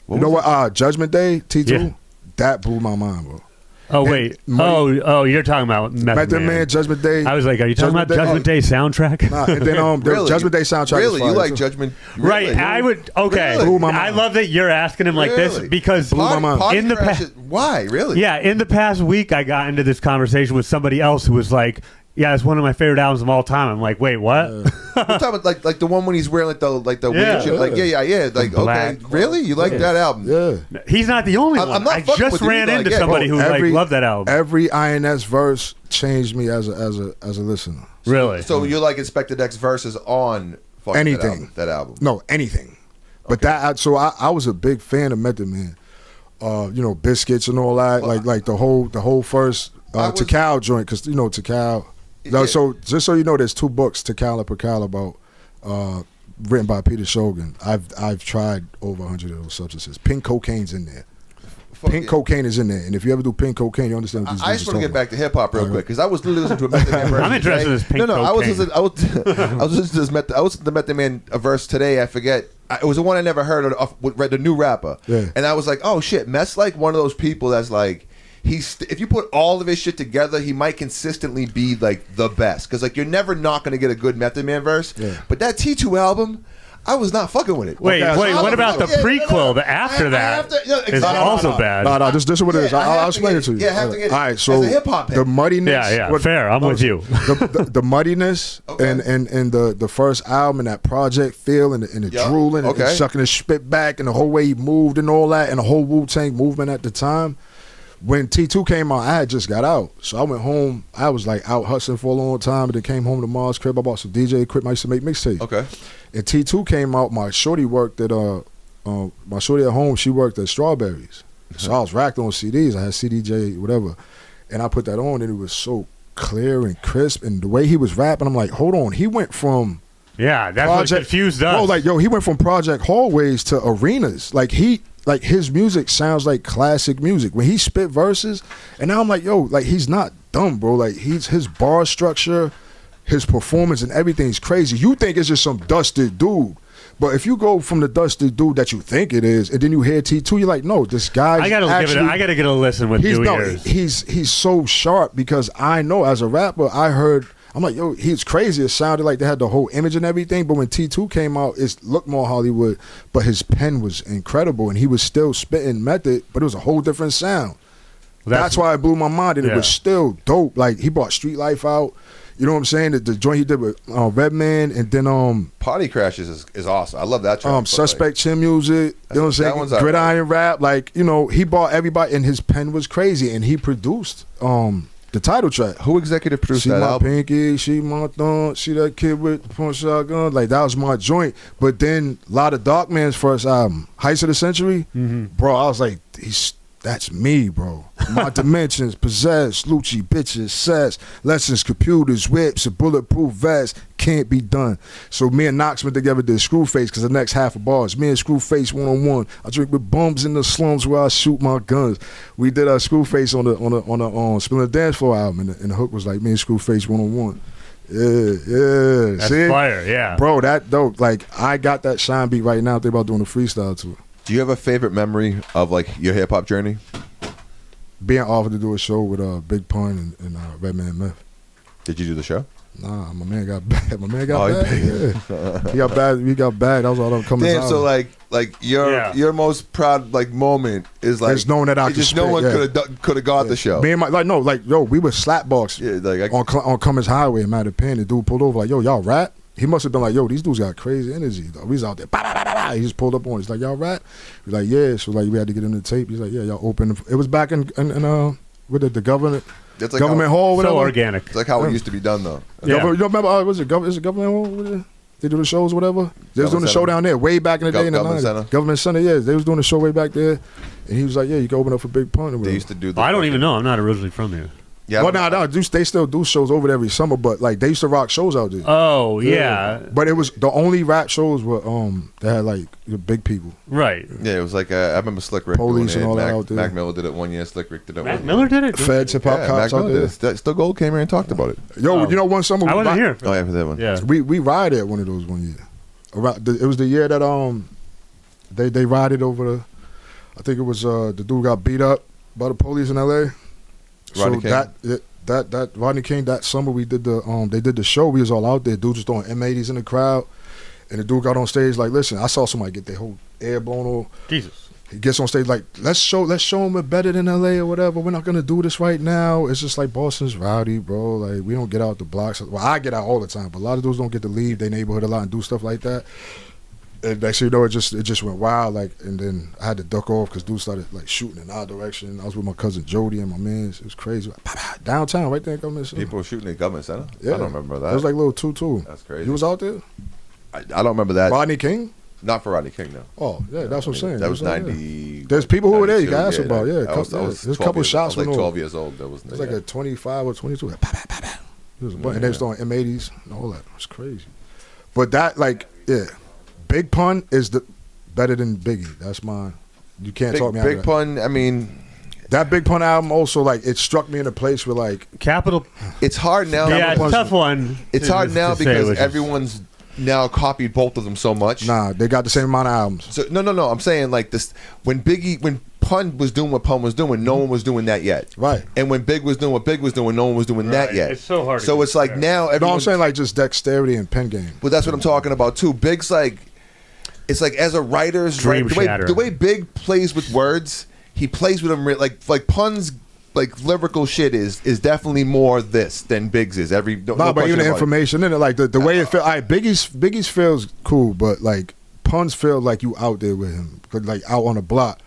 What You know was what? Judgment Day, T2. Yeah. That blew my mind, bro. Oh wait. You're talking about Method Man. Judgment Day. I was like, are you talking about Judgment Day soundtrack? Nah, and then Really? Judgment Day soundtrack. Really, is you fire, like too. Judgment? Right. Really? I would. Okay. Really? I love that you're asking him like this Really? because my mind. Party in the Crashes- why? Really? Yeah, in the past week, I got into this conversation with somebody else who was like, "Yeah, it's one of my favorite albums of all time." I'm like, "Wait, what?" We're talking about like the one when he's wearing like the weird shit. Like yeah. Like black okay, really? You like that album? Yeah. He's not the only I'm one. not I fucking just with you. ran Like, into yeah, somebody who every- loved that album. Every INS verse changed me as a listener. Really? So you like Inspector X verses on fucking Anything. that album? No, anything. But I was a big fan of Method Man. Biscuits and all that. Like the whole first Tikal joint, because Tikal. Yeah. So just so you know, there's 2 books, Tikal and Pakal, about written by Peter Shogun. I've tried over 100 of those substances. Pink cocaine's in there. Pink cocaine is in there, and if you ever do pink cocaine, you understand what these I just want to get back to hip hop real quick because I was literally listening to a Method Man verse. I'm interested in this pink I was cocaine. listening. I was listening to this I was to the Method Man verse today. I forget. It was the one I never heard of. Read the new rapper, Yeah. and I was like, oh shit, Meth's like one of those people that's like. If you put all of his shit together, he might consistently be like the best. Because like you're never not gonna get a good Method Man verse. Yeah. But that T2 album, I was not fucking with it. Wait, what about the prequel? The after that is also bad. No, this is what it is. I'll explain it to you. Yeah, I have to get it. All right, As so a hip-hop head. the muddiness. Yeah, fair. I'm with you. The muddiness Okay. and the first album and that project feel and the Yeah, drooling okay. and sucking his spit back and the whole way he moved and all that and the whole Wu-Tang movement at the time. When T2 came out, I had just got out. So I went home. I was like out hustling for a long time, but then came home to Mars' crib. I bought some DJ equipment. I used to make mixtapes. Okay. And T2 came out. My shorty worked at my shorty at home. She worked at Strawberries. So I was racked on CDs. I had CDJ, whatever, and I put that on, and it was so clear and crisp. And the way he was rapping, I'm like, hold on. He went from Yeah, that's what confused us. bro, he went from Project Hallways to arenas. Like his music sounds like classic music. When he spit verses, and now I'm like, he's not dumb, bro. Like his bar structure, his performance and everything's crazy. You think it's just some dusted dude. But if you go from the dusted dude that you think it is, and then you hear T2, you're like, no, this guy. I gotta get a listen with new ears. He's so sharp because I know as a rapper, I'm like, he's crazy. It sounded like they had the whole image and everything. But when T2 came out, it looked more Hollywood, but his pen was incredible, and he was still spitting Method, but it was a whole different sound. That's why it blew my mind, and it was still dope. Like he brought Street Life out. You know what I'm saying? The joint he did with Redman, and then Party Crashes is awesome. I love that track. Suspect Chin Music. You know what I'm saying? Gridiron Rap. Like he brought everybody, and his pen was crazy, and he produced the title track. Who executive produced that album? She my pinky, she my thumb, she that kid with the punch shotgun. Like that was my joint. But then a lot of Dark Man's first album, Heights of the Century, bro, I was like, that's me, bro. My dimensions, possessed, Lucci, bitches, sets, lessons, computers, whips, a bulletproof vest, can't be done. So me and Knox went together, did Screwface, because the next half of bars, me and Screwface one-on-one. I drink with bums in the slums where I shoot my guns. We did a Screwface on the Spilling the Dance Floor album, and the hook was like me and Screwface one-on-one. Yeah. That's See? fire, yeah. Bro, that dope. Like, I got that shine beat right now. They about doing a freestyle to it. Do you have a favorite memory of like your hip hop journey? Being offered to do a show with Big Pun and Redman Meth. Did you do the show? Nah, my man got bad. My man got Oh, bad. Yeah. He got bad. He got bad. That was all that coming. Damn. So like your most proud like moment is like it's knowing that I it's could just spit, no one yeah. could have got the show. Me and my we were slapbox on Cummins Highway in Mattapan. The dude pulled over like, yo, y'all rap? He must have been like, yo, these dudes got crazy energy though. We was out there, bah, bah, bah, bah, bah. He just pulled up on us like, y'all rap? He's like, yeah. So like we had to get him the tape. He's like, yeah, y'all open. It was back in with the government. That's like government hall, whatever. So organic. It's like how it used to be done though. Yeah. You remember? Was it government hall? They do the shows, whatever. They was doing the show down there way back in the day in the 90s. Government Center, yeah. They was doing the show way back there, and he was like, yeah, you can open up for Big Pun. They used to do. I don't even know. I'm not originally from here. Yeah. Well, no, they still do shows over there every summer, but like they used to rock shows out there. Oh yeah. But it was the only rap shows were they had like the big people. Right. Yeah, it was like I remember Slick Rick Police doing and all it. that out there. Mac Miller did it one year. Slick Rick did it. Mac one Miller year. did it. Feds, hip hop Yeah, cops Mac out Miller there. did it. Still Gold came here and talked about it. Yo, you know one summer I wasn't here. Oh yeah, for that one. Yeah. we ride at one of those 1 year. It was the year that they rided over the. I think it was the dude got beat up by the police in L.A. Rodney King. That Rodney King, that summer we did they did the show. We was all out there. Dude was throwing M80s in the crowd, and the dude got on stage like, listen, I saw somebody get their whole air blown off. Jesus. He gets on stage like, let's show them we're better than LA or whatever. We're not gonna do this right now. It's just like Boston's rowdy, bro. Like we don't get out the blocks. Well, I get out all the time, but a lot of dudes don't get to leave their neighborhood a lot and do stuff like that. And next thing you know, it just went wild. Like, and then I had to duck off because dudes started like shooting in our direction. I was with my cousin Jody and my mans. It was crazy. Like, downtown, right there in Government Center. People were shooting at Government Center? Yeah. I don't remember that. It was like little 2-2. That's crazy. You was out there? I don't remember that. Rodney King? Not for Rodney King, no. Oh, yeah, that's what I'm saying. That was out 90. there. There's people who were there you 92, can ask about. Yeah, there's a couple shots. I was like went 12 over. years old. That was It was like a 25 or 22. Like, it was a bunch. And they was throwing M80s and all that. It was crazy. But that, like, yeah, Big Pun is better than Biggie. That's mine. You can't talk me out of that. Big Pun, I mean, that Big Pun album also, like, it struck me in a place where, like, Capital. it's hard now. Yeah, it's a tough one. It's hard now to say, because which is- everyone's now copied both of them so much. nah, they got the same amount of albums. So no. I'm saying like this when Pun was doing what Pun was doing, no one was doing that yet. Right. And when Big was doing what Big was doing, no one was doing that Right. yet. It's so hard to So it's like compare. now No, everyone. I'm saying, like, just dexterity and pen game. Well, that's what I'm talking about too. Big's like, it's like as a writer's Dream the way shattering. Big plays with words, he plays with them like Pun's like lyrical shit is definitely more this than Big's is. No But question even the about it. information in it, like the way it feels. Biggie's feels cool, but like Pun's feel like you out there with him, like out on the block.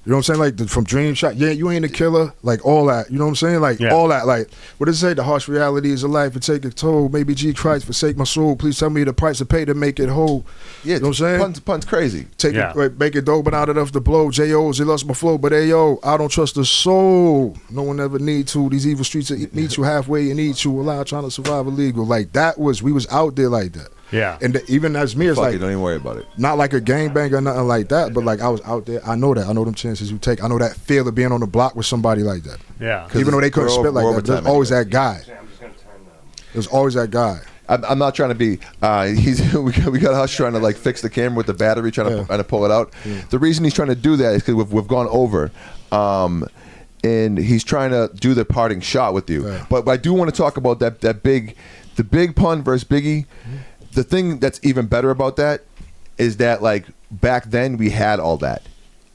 You know what I'm saying? Like from Dream Shot, yeah, you ain't a killer, like all that. You know what I'm saying? Like all that. Like what does it say? The harsh realities of life and take a toll. Maybe G Christ forsake my soul. Please tell me the price to pay to make it whole. Yeah, you know what I'm saying? Pun's crazy. Make it dope, but not enough to blow. J.O.'s, he lost my flow, but ayo, I don't trust the soul. No one ever need to. These evil streets that meet you halfway and eat you alive, trying to survive illegal. Like we was out there like that. Yeah. And even as me, it's Fuck like it, don't even worry about it. not like a gangbang or nothing like that, but like I was out there. I know that. I know them chances you take. I know that feel of being on the block with somebody like that. Yeah. Even though they couldn't spit like that, there's always that guy. I'm just gonna turn them. There's always that guy. I'm not trying to be. We got Hush trying to like fix the camera with the battery, trying to pull it out. Yeah. The reason he's trying to do that is because we've gone over, and he's trying to do the parting shot with you. Right. But I do want to talk about the Big Pun versus Biggie. The thing that's even better about that is that like back then we had all that.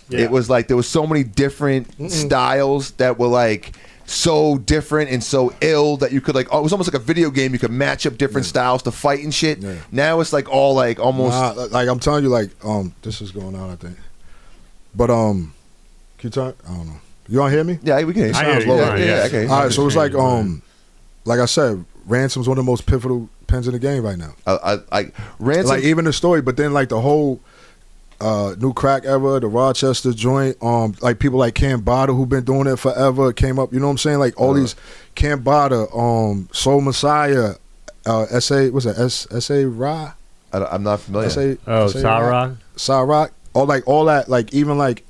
Yeah. It was like there was so many different styles that were like so different and so ill that you could like. Oh, it was almost like a video game. You could match up different styles to fight and shit. Yeah. Now it's like all like almost like I'm telling you, like this is going on, I think. But can you talk? I don't know. You don't hear me? Yeah, we can. I hear you. Yeah, okay. All right, so it's like like I said, Ransom's one of the most pivotal pens in the game right now. Ransom, like even the story, but then like the whole new crack era, the Rochester joint, like people like Cam Bada who've been doing it forever came up. You know what I'm saying? Like all these Cam Bada, Soul Messiah, S.A. What's that? S.A. Ra? I'm not familiar. Sa-Rock. Sa-Rock. All that. Like even like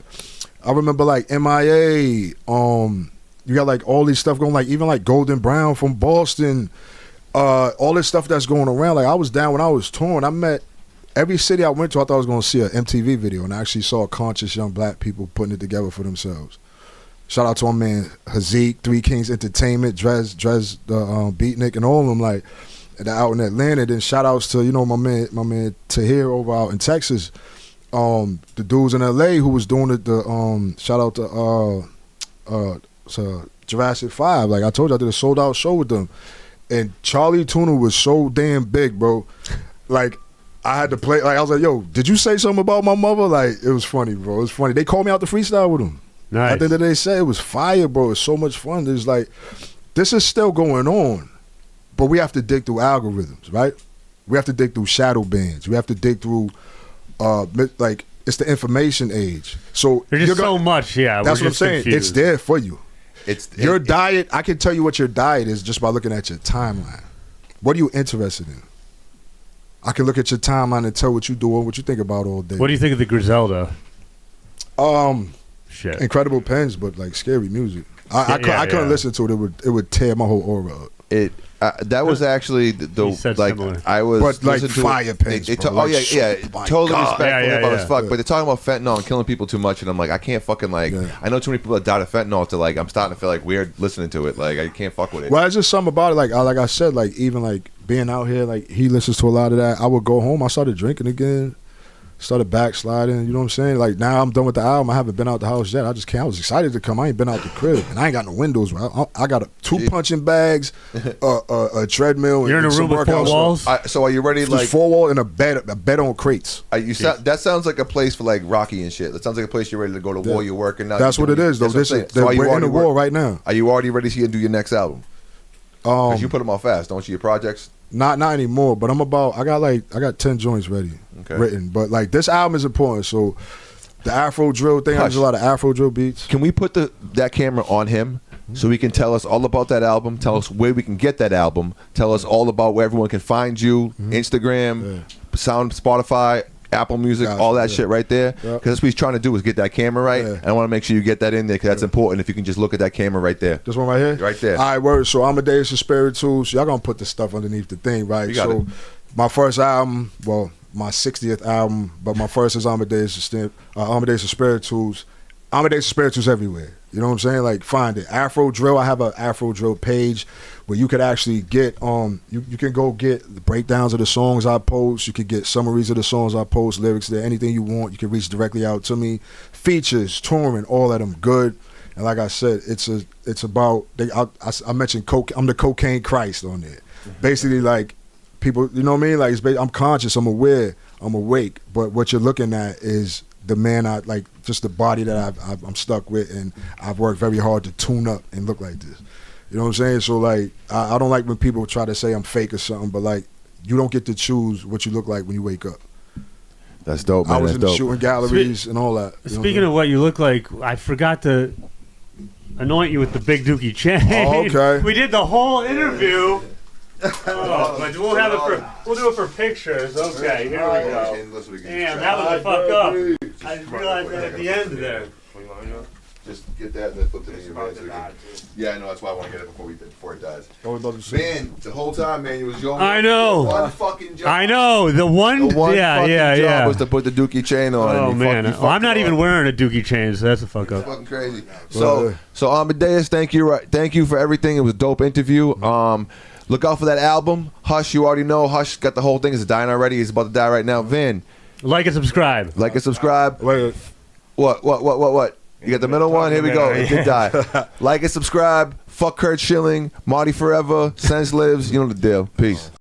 I remember like MIA. You got like all these stuff going, like even like Golden Brown from Boston, all this stuff that's going around. Like I was down when I was touring. I met every city I went to. I thought I was going to see an MTV video, and I actually saw conscious young black people putting it together for themselves. Shout out to my man Hazik, Three Kings Entertainment, Drez, the Beatnik, and all of them. Like out in Atlanta. Then shout outs to my man Tahir over out in Texas. The dudes in LA who was doing it. The shout out to Jurassic 5. Like I told you, I did a sold out show with them, and Charlie Tuna was so damn big, bro. Like I had to play. Like I was like, "Yo, did you say something about my mother?" Like it was funny, bro. It was funny. They called me out to freestyle with them. Nice. At the end of the day, say it was fire, bro. It's so much fun. There's like, this is still going on, but we have to dig through algorithms, right? We have to dig through shadow bands. We have to dig through, like it's the information age. So there's just so much. Yeah, that's what I'm saying. Confused. It's there for you. Your diet. diet, I can tell you what your diet is just by looking at your timeline. What are you interested in? I can look at your timeline and tell what you do and what you think about all day. What do you think of the Griselda? Shit. Incredible pens, but like scary music. I couldn't listen to it. It would tear my whole aura up. That was actually the He said like similar. I was, But like listening to fire pins, They, bro. oh Like, yeah, my totally God. respectful Yeah, about yeah. as fuck. But they're talking about fentanyl and killing people too much, and I'm like, I can't fucking like. Yeah. I know too many people that died of fentanyl. To like, I'm starting to feel like weird listening to it. Like I can't fuck with it. Well, it's just something about it. Like I said, like even like being out here, like he listens to a lot of that. I would go home. I started drinking again. Started backsliding, you know what I'm saying? Like now I'm done with the album. I haven't been out the house yet. I just can't. I was excited to come. I ain't been out the crib, and I ain't got no windows. I got two punching bags, a treadmill. You're in a and some room with four workout stuff. walls. So are you ready? Just Like 4 wall and a bed on crates. that sounds like a place for like Rocky and shit. That sounds like a place you're ready to go to war. You're working out. That's you're what it doing- is, though. that's what I'm saying. So are you We're in already the war right now. Are you already ready to do your next album? Because you put them all fast, don't you? Your projects. Not anymore, but I got 10 joints ready, written. But like this album is important. So the Afro Drill thing, I Hush. do a lot of Afro Drill beats. Can we put that camera on him so he can tell us all about that album? Tell us where we can get that album. Tell us all about where everyone can find you. Instagram, Sound, Spotify, Apple Music, Gotcha, all that shit right there. Because Yep. that's what he's trying to do is get that camera right. Yeah. And I want to make sure you get that in there because that's important. If you can just look at that camera right there. This one right here? Right there. All right, word. So Amadeus Espiritus. Y'all gonna put the stuff underneath the thing, right? You got So it. my first album, well, my 60th album, but my first is Amadeus Espiritus. Amadeus Espiritus everywhere. You know what I'm saying? Like find it. Afro Drill. I have an Afro Drill page where you could actually get you can go get the breakdowns of the songs I post. You could get summaries of the songs I post, lyrics there, anything you want. You can reach directly out to me. Features, touring, all of them good. And like I said, it's about I mentioned coke. I'm the cocaine Christ on there. Basically, like people, you know what I mean? Like I'm conscious. I'm aware. I'm awake. But what you're looking at is the man I like, just the body that I'm stuck with, and I've worked very hard to tune up and look like this. You know what I'm saying? So like, I don't like when people try to say I'm fake or something, but like, you don't get to choose what you look like when you wake up. That's dope, man. I was That's in the dope. shooting galleries and all that. Speaking of what you look like, I forgot to anoint you with the Big Dookie Chain. Oh, okay. We did the whole interview. Oh, but we'll do it for pictures. Okay, here we go. Damn, that was a fuck up. I didn't realize that at the end there. Just get that and then flip it in your man. Yeah, I know. That's why I want to get it before it dies. Man, the whole time, man, you was your I know. one fucking job. I know the one. The one yeah, fucking yeah, job yeah. was to put the Dookie chain on. Oh and man, you fucked I'm not it even up. wearing a Dookie chain, so that's a fuck It's up. fucking crazy. So Amadeus, thank you for everything. It was a dope interview. Look out for that album. Hush, you already know. Hush got the whole thing. It's dying already. He's about to die right now. Vin, Like and subscribe. like and subscribe. Wait, What? You got the middle one? Here we go. It did die. Like and subscribe. Fuck Kurt Schilling. Marty Forever. Sense lives. You know the deal. Peace.